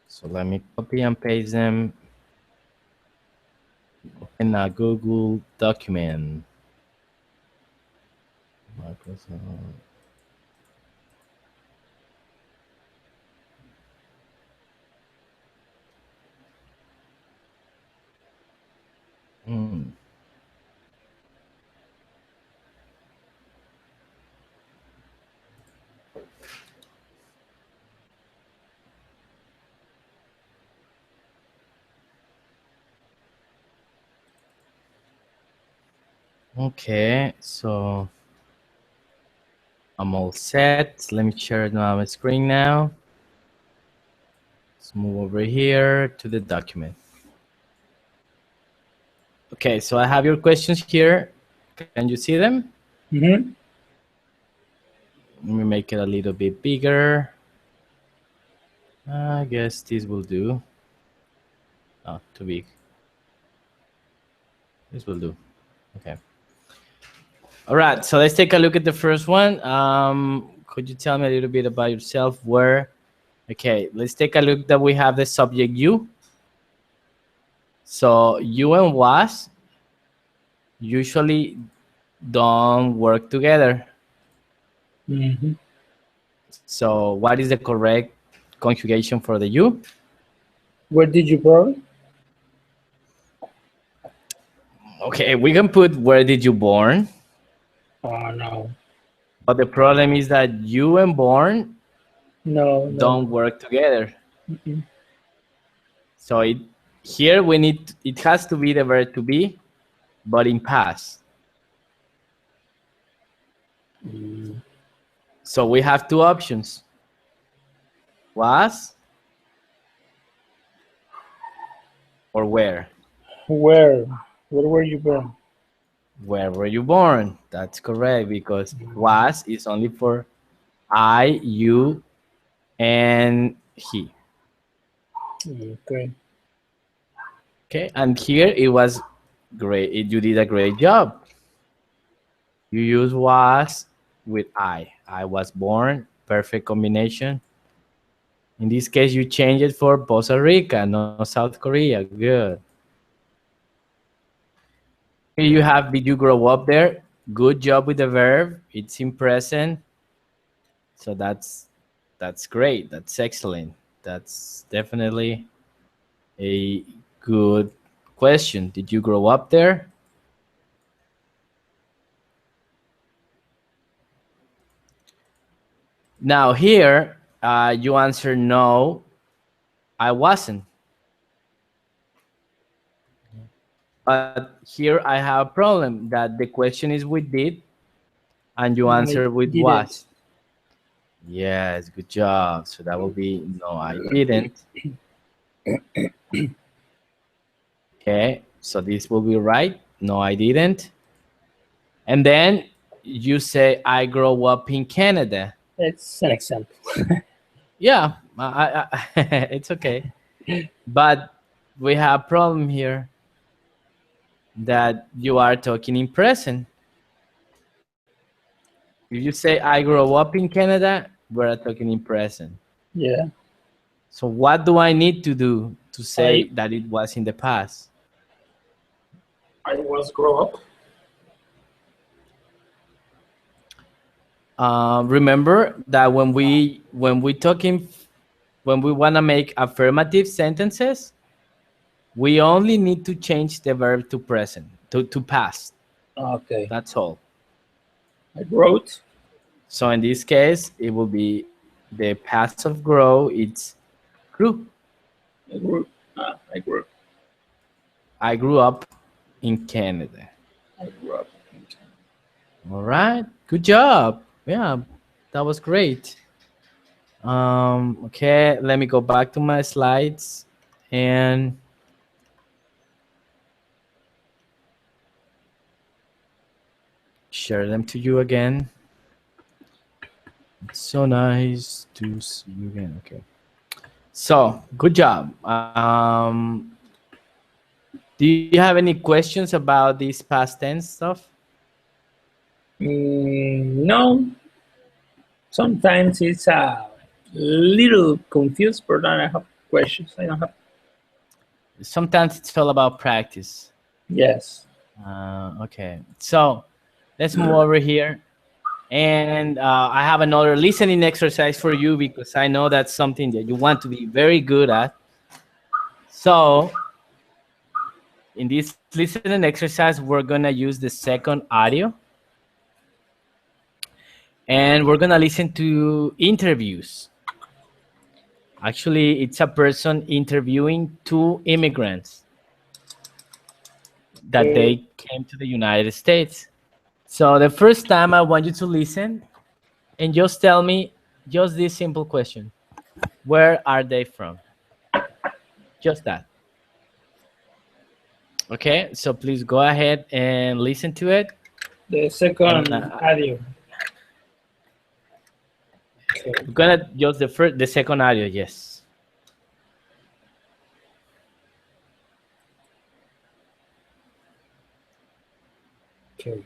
So let me copy and paste them in a Google document. Microsoft. Hmm. Okay, so I'm all set. Let me share my screen now. Let's move over here to the document. Okay, so I have your questions here. Can you see them? Mm-hmm. Let me make it a little bit bigger. I guess this will do. Oh, too big. This will do. Okay. All right, so let's take a look at the first one. Could you tell me a little bit about yourself? Where? Okay, let's take a look that we have the subject you. So you and was usually don't work together. Mm-hmm. So what is the correct conjugation for the you? Where did you born? Okay, we can put where did you born? Oh, no. But the problem is that you and born No, don't no. work together. Mm-mm. So here we need it has to be the verb to be, but in past. Mm, So we have two options. Was or where? where? Where were you born? Where were you born? That's correct because was is only for I, you, and he. Okay. Okay, and here it was great. You did a great job. You use was with I. I was born. Perfect combination. In this case, you change it for Costa Rica, no South Korea. Good. Here you have did you grow up there? Good job with the verb. It's in present. So that's great. That's excellent. That's definitely a good question. Did you grow up there? Now here, you answer no, I wasn't. But here I have a problem that the question is with did, and you I answer with didn't. was. Yes, good job. So that will be no, I didn't. Okay, so this will be right. No, I didn't. And then you say I grow up in Canada. It's an example. Yeah, it's okay. But we have a problem here that you are talking in present. If you say I grow up in Canada, we're talking in present. Yeah. So what do I need to do to I say that it was in the past? I was grow up. Remember that when we talking when we want to make affirmative sentences, we only need to change the verb to present to past. Okay. That's all. I wrote. So in this case, it will be the past of grow. It's grew. I grew. I grew. I grew up in Canada. I grew up. All right, good job. Yeah, that was great. Okay, let me go back to my slides and share them to you again. It's so nice to see you again. Okay. So, good job. Do you have any questions about this past tense stuff? No. Sometimes it's a little confused, but then I have questions. I don't have. Sometimes it's all about practice. Yes. Okay. So, let's move over here. And I have another listening exercise for you because I know that's something that you want to be very good at. So, in this listening exercise, we're going to use the second audio and we're going to listen to interviews. Actually, it's a person interviewing two immigrants that Okay. they came to the United States. So, the first time I want you to listen and just tell me just this simple question: where are they from? Just that. Okay, so please go ahead and listen to it. The And second audio. Okay. we're gonna use the second audio. Yes. Okay.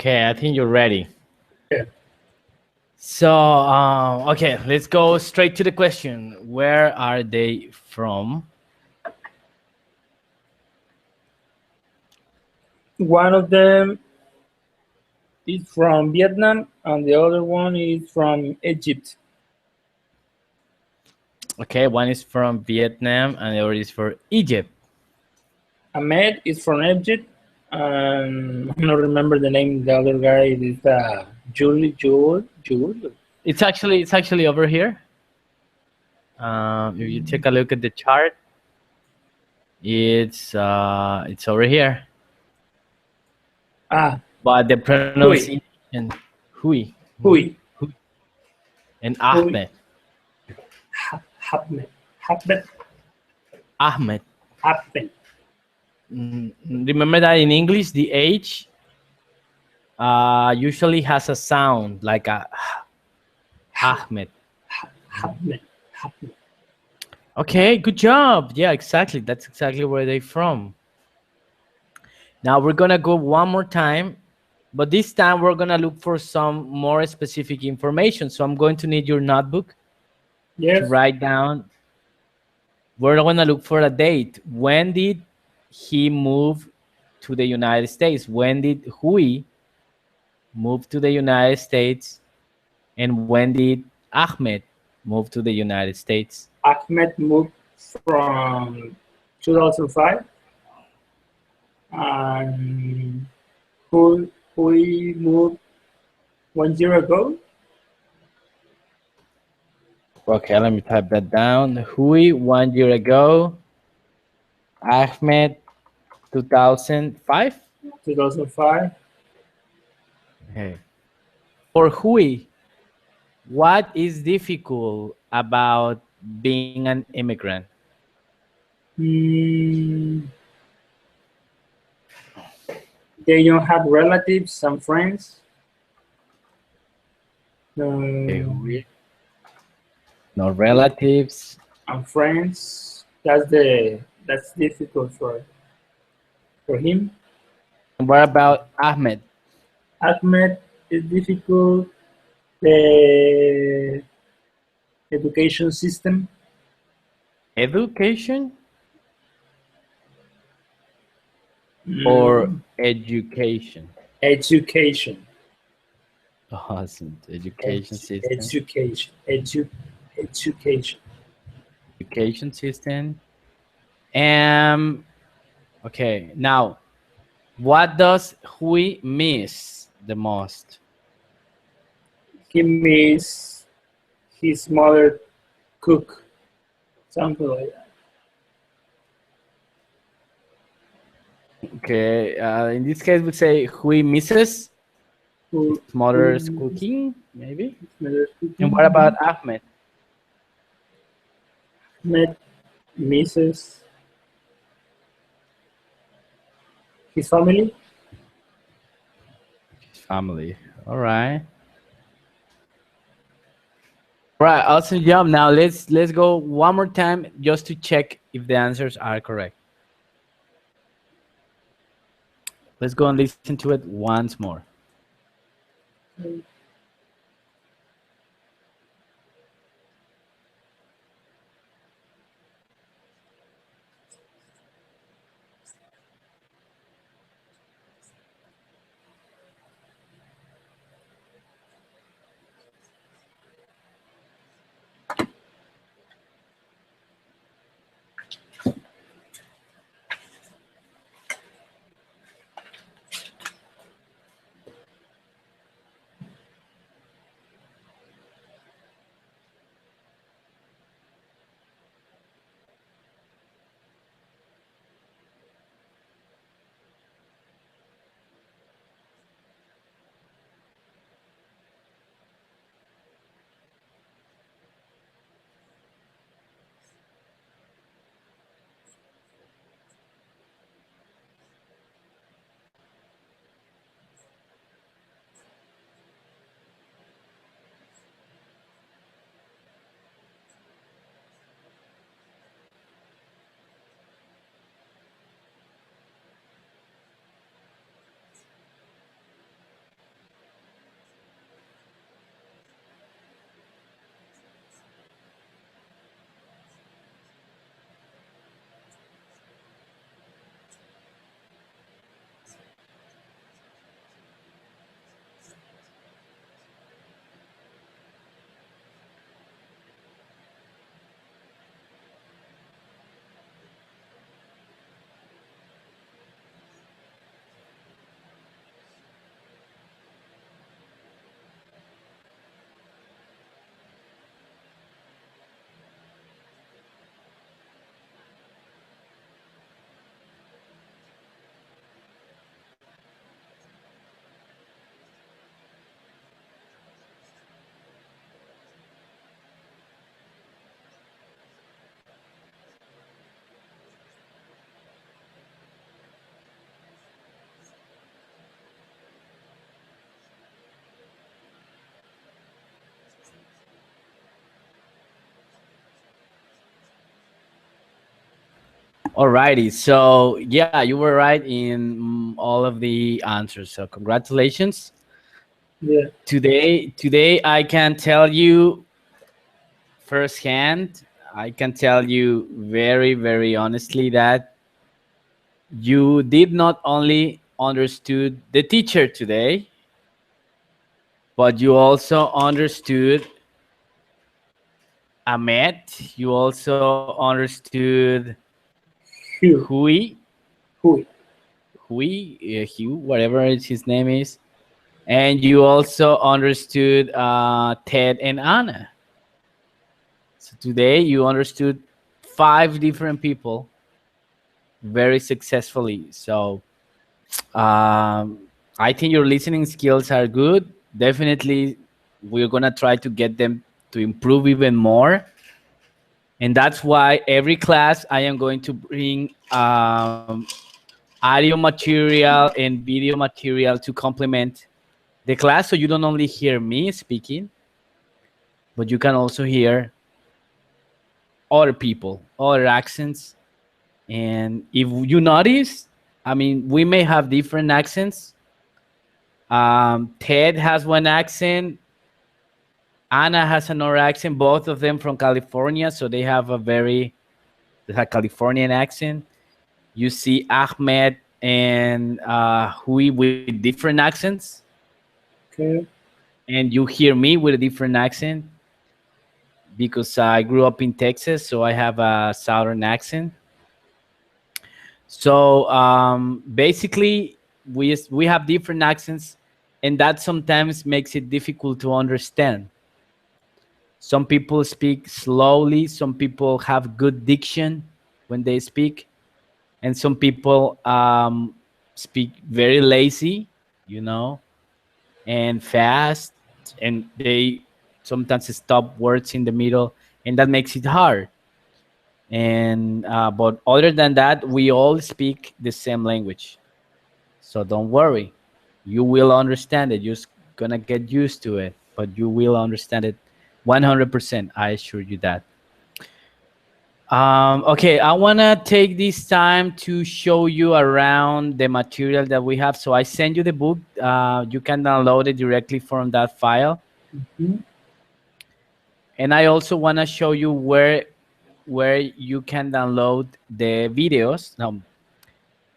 Okay, I think you're ready. Yeah. So, okay, let's go straight to the question. Where are they from? One of them is from Vietnam, and the other one is from Egypt. Okay, one is from Vietnam and the other is for Egypt. Ahmed is from Egypt, and I don't remember the name of the other guy. It is Jules. It's actually over here. If you take a look at the chart, it's over here. Ah, But the Hui, pronunciation, Hui, Hui, and Hui, Ahmed, Ahmed, Ahmed, Ahmed. Ahmed. Remember that in English, the H usually has a sound like a Ahmed. Ahmed, Ahmed. Okay, good job. Yeah, exactly. That's exactly where they're from. Now we're gonna go one more time, but this time we're gonna look for some more specific information. So I'm going to need your notebook to Yes, write down. We're gonna look for a date. When did he move to the United States? When did Hui move to the United States? And when did Ahmed move to the United States? Ahmed moved from 2005, and who moved 1 year ago. Okay, let me type that down. Hui 1 year ago. Ahmed 2005. 2005. Okay. For Hui, what is difficult about being an immigrant? Hmm, they don't have relatives and friends. Okay, Um, Hui. No relatives. and friends. That's difficult for him. And what about Ahmed? Ahmed is difficult. The education system. Education or Mm, education? education. Awesome. Education system. Education. Education. Education system. Um. Okay. Now, what does Hui miss the most? He miss his mother cook. Something like that. Okay. In this case, we say Hui misses his Who, mother's who cooking, maybe. his mother And what cooking. about Ahmed? Ahmed misses his family. His family. All right. All right. Awesome job. Now let's go one more time just to check if the answers are correct. Let's go and listen to it once more. Alrighty, so yeah, you were right in all of the answers. So congratulations. Yeah. Today I can tell you firsthand. I can tell you very honestly that you did not only understood the teacher today, but you also understood Ahmed. You also understood Hugh. Hui, Hui. Hugh, whatever his name is, and you also understood Ted and Anna. So today you understood five different people very successfully. So I think your listening skills are good. Definitely, we're gonna try to get them to improve even more. And that's why every class I am going to bring audio material and video material to complement the class, so you don't only hear me speaking, but you can also hear other people, other accents. And if you notice, I mean, we may have different accents. Ted has one accent. Anna has another accent. Both of them from California, so they have a Californian accent. You see Ahmed and Hui with different accents, Okay. and you hear me with a different accent because I grew up in Texas, so I have a southern accent. So basically, we have different accents, and that sometimes makes it difficult to understand. Some people speak slowly. Some people have good diction when they speak, and some people speak very lazy, you know, and fast, and they sometimes stop words in the middle, and that makes it hard. And but other than that, we all speak the same language. So don't worry, you will understand it. You're just gonna get used to it, but you will understand it 100%. I assure you that. Okay, I wanna take this time to show you around the material that we have. So I send you the book. You can download it directly from that file, Mhm. and I also wanna show you where you can download the videos. Now,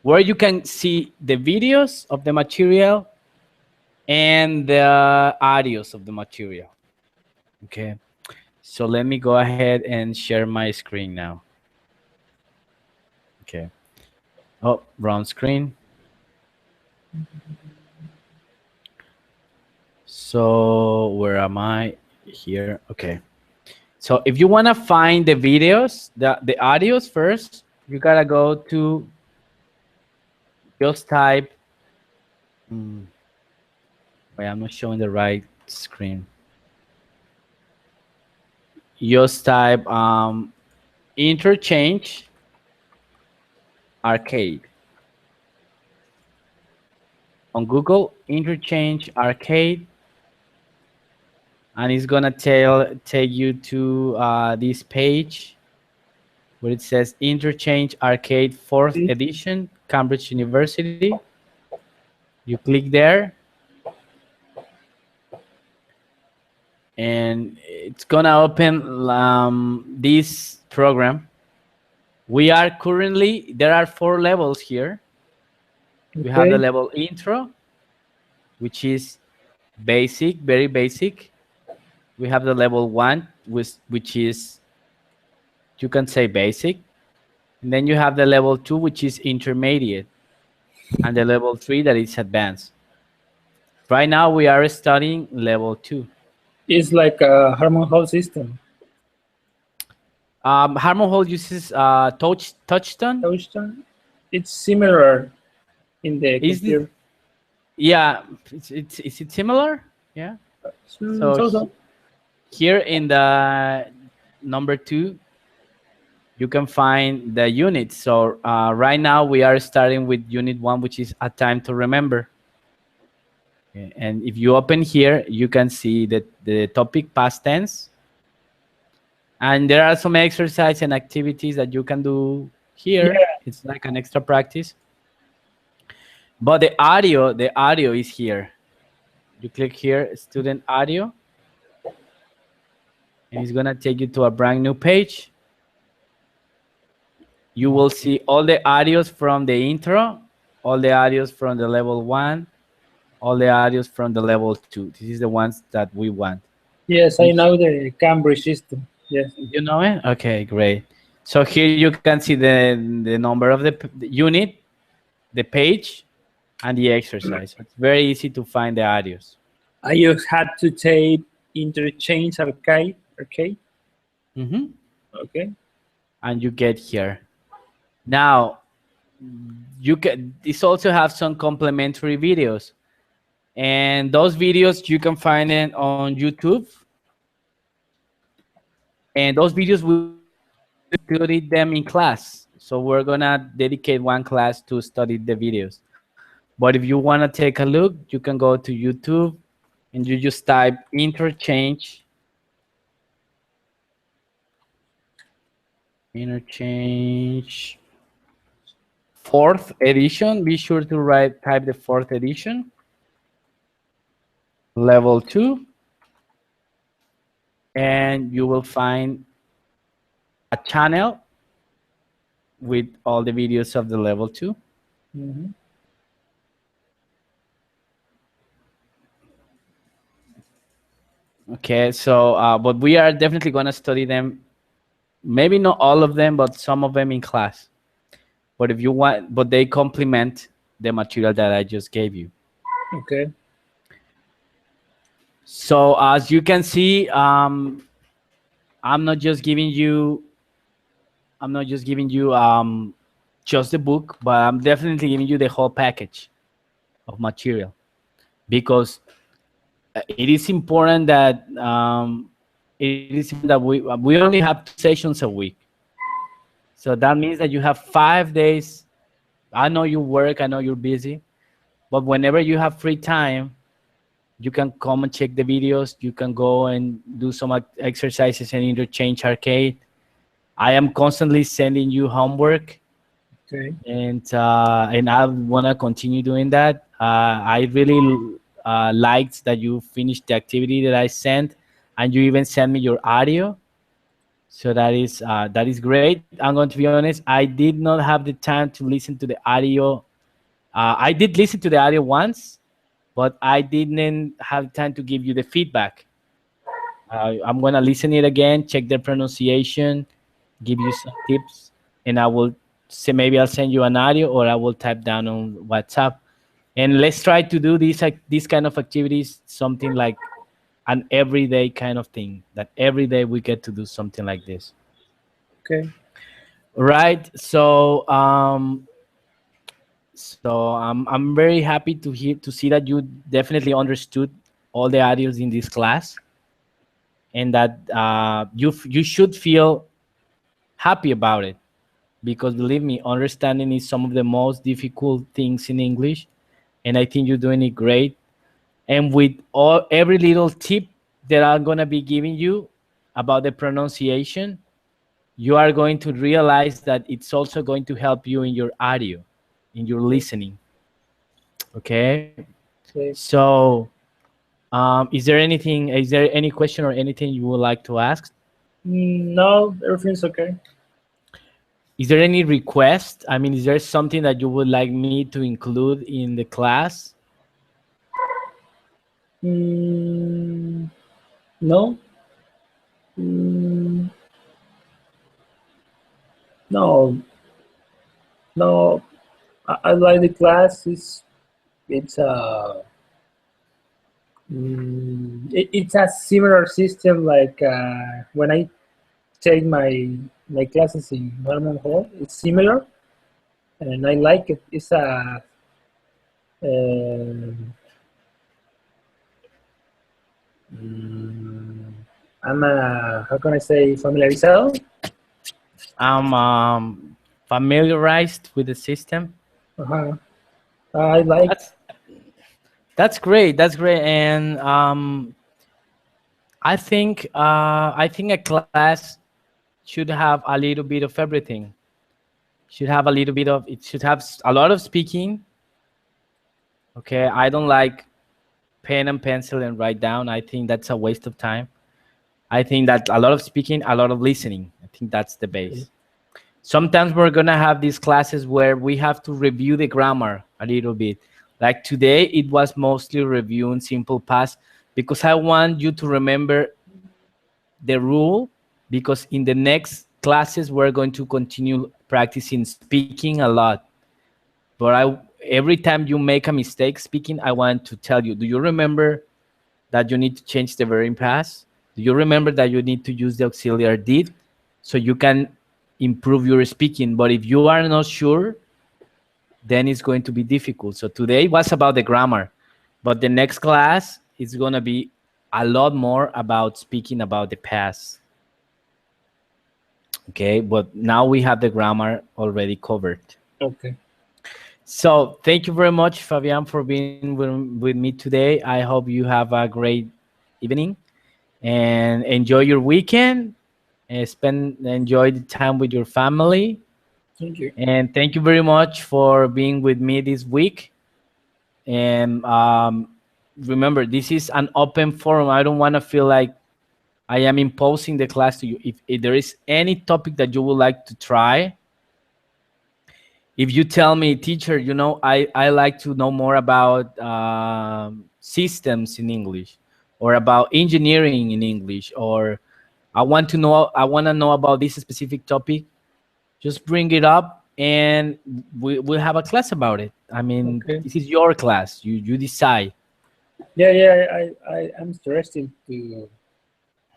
where you can see the videos of the material and the audios of the material. Okay, so let me go ahead and share my screen now. Okay. Oh, wrong screen. So where am I? Here. Okay. So if you want to find the videos, the audios first, you gotta go to just type. Mm, Wait, I'm not showing the right screen. Just type interchange arcade on Google. Interchange arcade, and it's gonna take you to this page where it says Interchange Arcade 4th See? edition, Cambridge University. You click there, and it's gonna open this program. We are currently, there are 4 levels here. We have the Okay. level intro, which is basic, very basic. We have the level 1, which is, you can say basic. And then you have the level 2, which is intermediate, and the level 3 that is advanced. Right now we are studying level 2. It's like a Harmon Hall system. Harmon Hall uses touchstone. Touchstone. It's similar in the Is this, computer. yeah, is it similar? Yeah. So So. here in the number 2, you can find the units. So right now we are starting with unit 1, which is a time to remember. Okay. And if you open here, you can see that the topic past tense, and there are some exercise and activities that you can do here. Yeah, It's like an extra practice. But the audio is here. You click here, student audio, and it's gonna take you to a brand new page. You will see all the audios from the intro, all the audios from the level 1, all the audios from the level 2. This is the ones that we want. Yes, I Each, know the Cambridge system. Yes. you know it? Okay, great. So here you can see the number of the unit, the page, and the exercise. It's very easy to find the audios. I just had to take interchange arcade. Arcade. Hmm. Okay. And you get here. Now, you can. This also have some complementary videos, and those videos you can find it on YouTube. And those videos we study them in class. So we're gonna dedicate one class to study the videos. But if you wanna take a look, you can go to YouTube and you just type interchange fourth edition. Be sure to type the fourth edition, level 2, and you will find a channel with all the videos of the level 2. Mhm. Okay, so but we are definitely going to study them, maybe not all of them, but some of them in class. But if you want, but they complement the material that I just gave you. Okay. So as you can see, I'm not just giving you just the book, but I'm definitely giving you the whole package of material, because it is important that we only have 2 sessions a week. So that means that you have 5 days. I know you work, I know you're busy, but whenever you have free time, you can come and check the videos. You can go and do some exercises and interchange arcade. I am constantly sending you homework, Okay. and I want to continue doing that. I really liked that you finished the activity that I sent, and you even sent me your audio. So that is great. I'm going to be honest. I did not have the time to listen to the audio. I did listen to the audio once, but I didn't have time to give you the feedback. I'm gonna listen it again, check the pronunciation, give you some tips, and I will say maybe I'll send you an audio or I will type down on WhatsApp. And let's try to do these kind of activities, something like an everyday kind of thing. That every day we get to do something like this. Okay. Right. So I'm very happy to see that you definitely understood all the audios in this class, and that you should feel happy about it, because believe me, understanding is some of the most difficult things in English, and I think you're doing it great. And with every little tip that I'm gonna be giving you about the pronunciation, you are going to realize that it's also going to help you in your audio, in your listening. Okay. Okay. So, is there any question or anything you would like to ask? No, everything's okay. Is there any request? I mean, is there something that you would like me to include in the class? Mm, no. Mm, no. No. I like the class. It's it's a similar system like when I take my classes in Norman Hall. It's similar, and I like it. It's a mm, I'm a, how can I say, familiarizado. I'm familiarized with the system. Uh-huh. I like. That's that's great. That's great. And I think a class should have a little bit of everything. Should have a little bit of, it should have a lot of speaking. Okay, I don't like pen and pencil and write down. I think that's a waste of time. I think that a lot of speaking, a lot of listening. I think that's the base. Sometimes we're gonna have these classes where we have to review the grammar a little bit. Like today, it was mostly reviewing simple past because I want you to remember the rule, because in the next classes we're going to continue practicing speaking a lot. But every time you make a mistake speaking, I want to tell you, do you remember that you need to change the verb in past? Do you remember that you need to use the auxiliary did so you can improve your speaking? But if you are not sure, then it's going to be difficult. So today was about the grammar, but the next class is going to be a lot more about speaking about the past. Okay, but now we have the grammar already covered. Okay. So thank you very much, Fabian, for being with me today. I hope you have a great evening and enjoy your weekend. Enjoy the time with your family. Thank you. And thank you very much for being with me this week. And remember, this is an open forum. I don't want to feel like I am imposing the class to you. If there is any topic that you would like to try, if you tell me, teacher, I like to know more about systems in English, or about engineering in English, or I want to know about this specific topic, just bring it up and we'll have a class about it. I mean, Okay. this is your class. You decide. Yeah. I am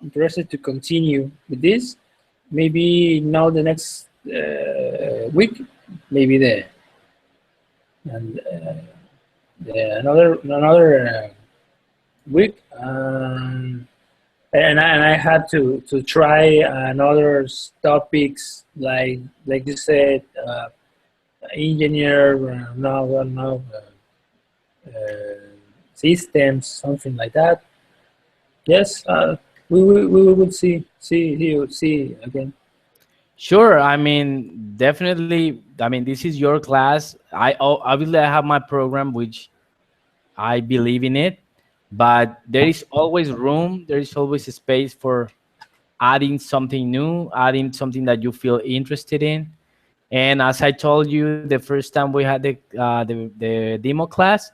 interested to continue with this. Maybe now the next week, maybe another week, and I had to try another topics like you said, engineer, systems, something like that. Yes, we will see again. Sure. I mean, definitely. I mean, this is your class. Obviously I have my program, which I believe in it, but there is always room. There is always a space for adding something new, adding something that you feel interested in. And as I told you the first time we had the demo class,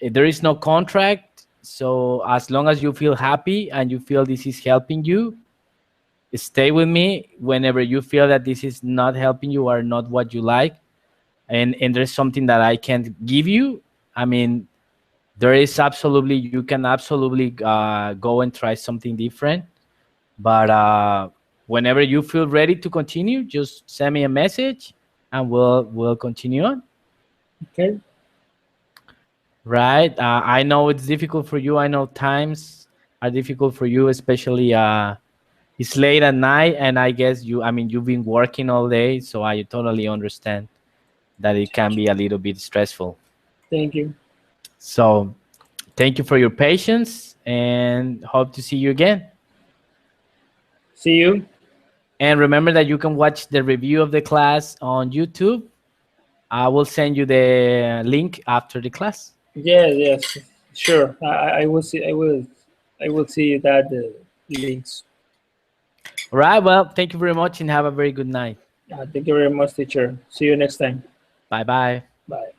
there is no contract. So as long as you feel happy and you feel this is helping you, stay with me. Whenever you feel that this is not helping you or not what you like, and there's something that I can't give you, I mean, you can absolutely go and try something different. But whenever you feel ready to continue, just send me a message and we'll continue on. Okay. Right. I know it's difficult for you. I know times are difficult for you, especially it's late at night, and I guess you've been working all day, so I totally understand that it can be a little bit stressful. Thank you. So thank you for your patience and hope to see you again. See you. And remember that you can watch the review of the class on YouTube. I will send you the link after the class. Yes, sure. I will see. I will see that links. All right. Well, thank you very much and have a very good night. Thank you very much, teacher. See you next time. Bye bye. Bye.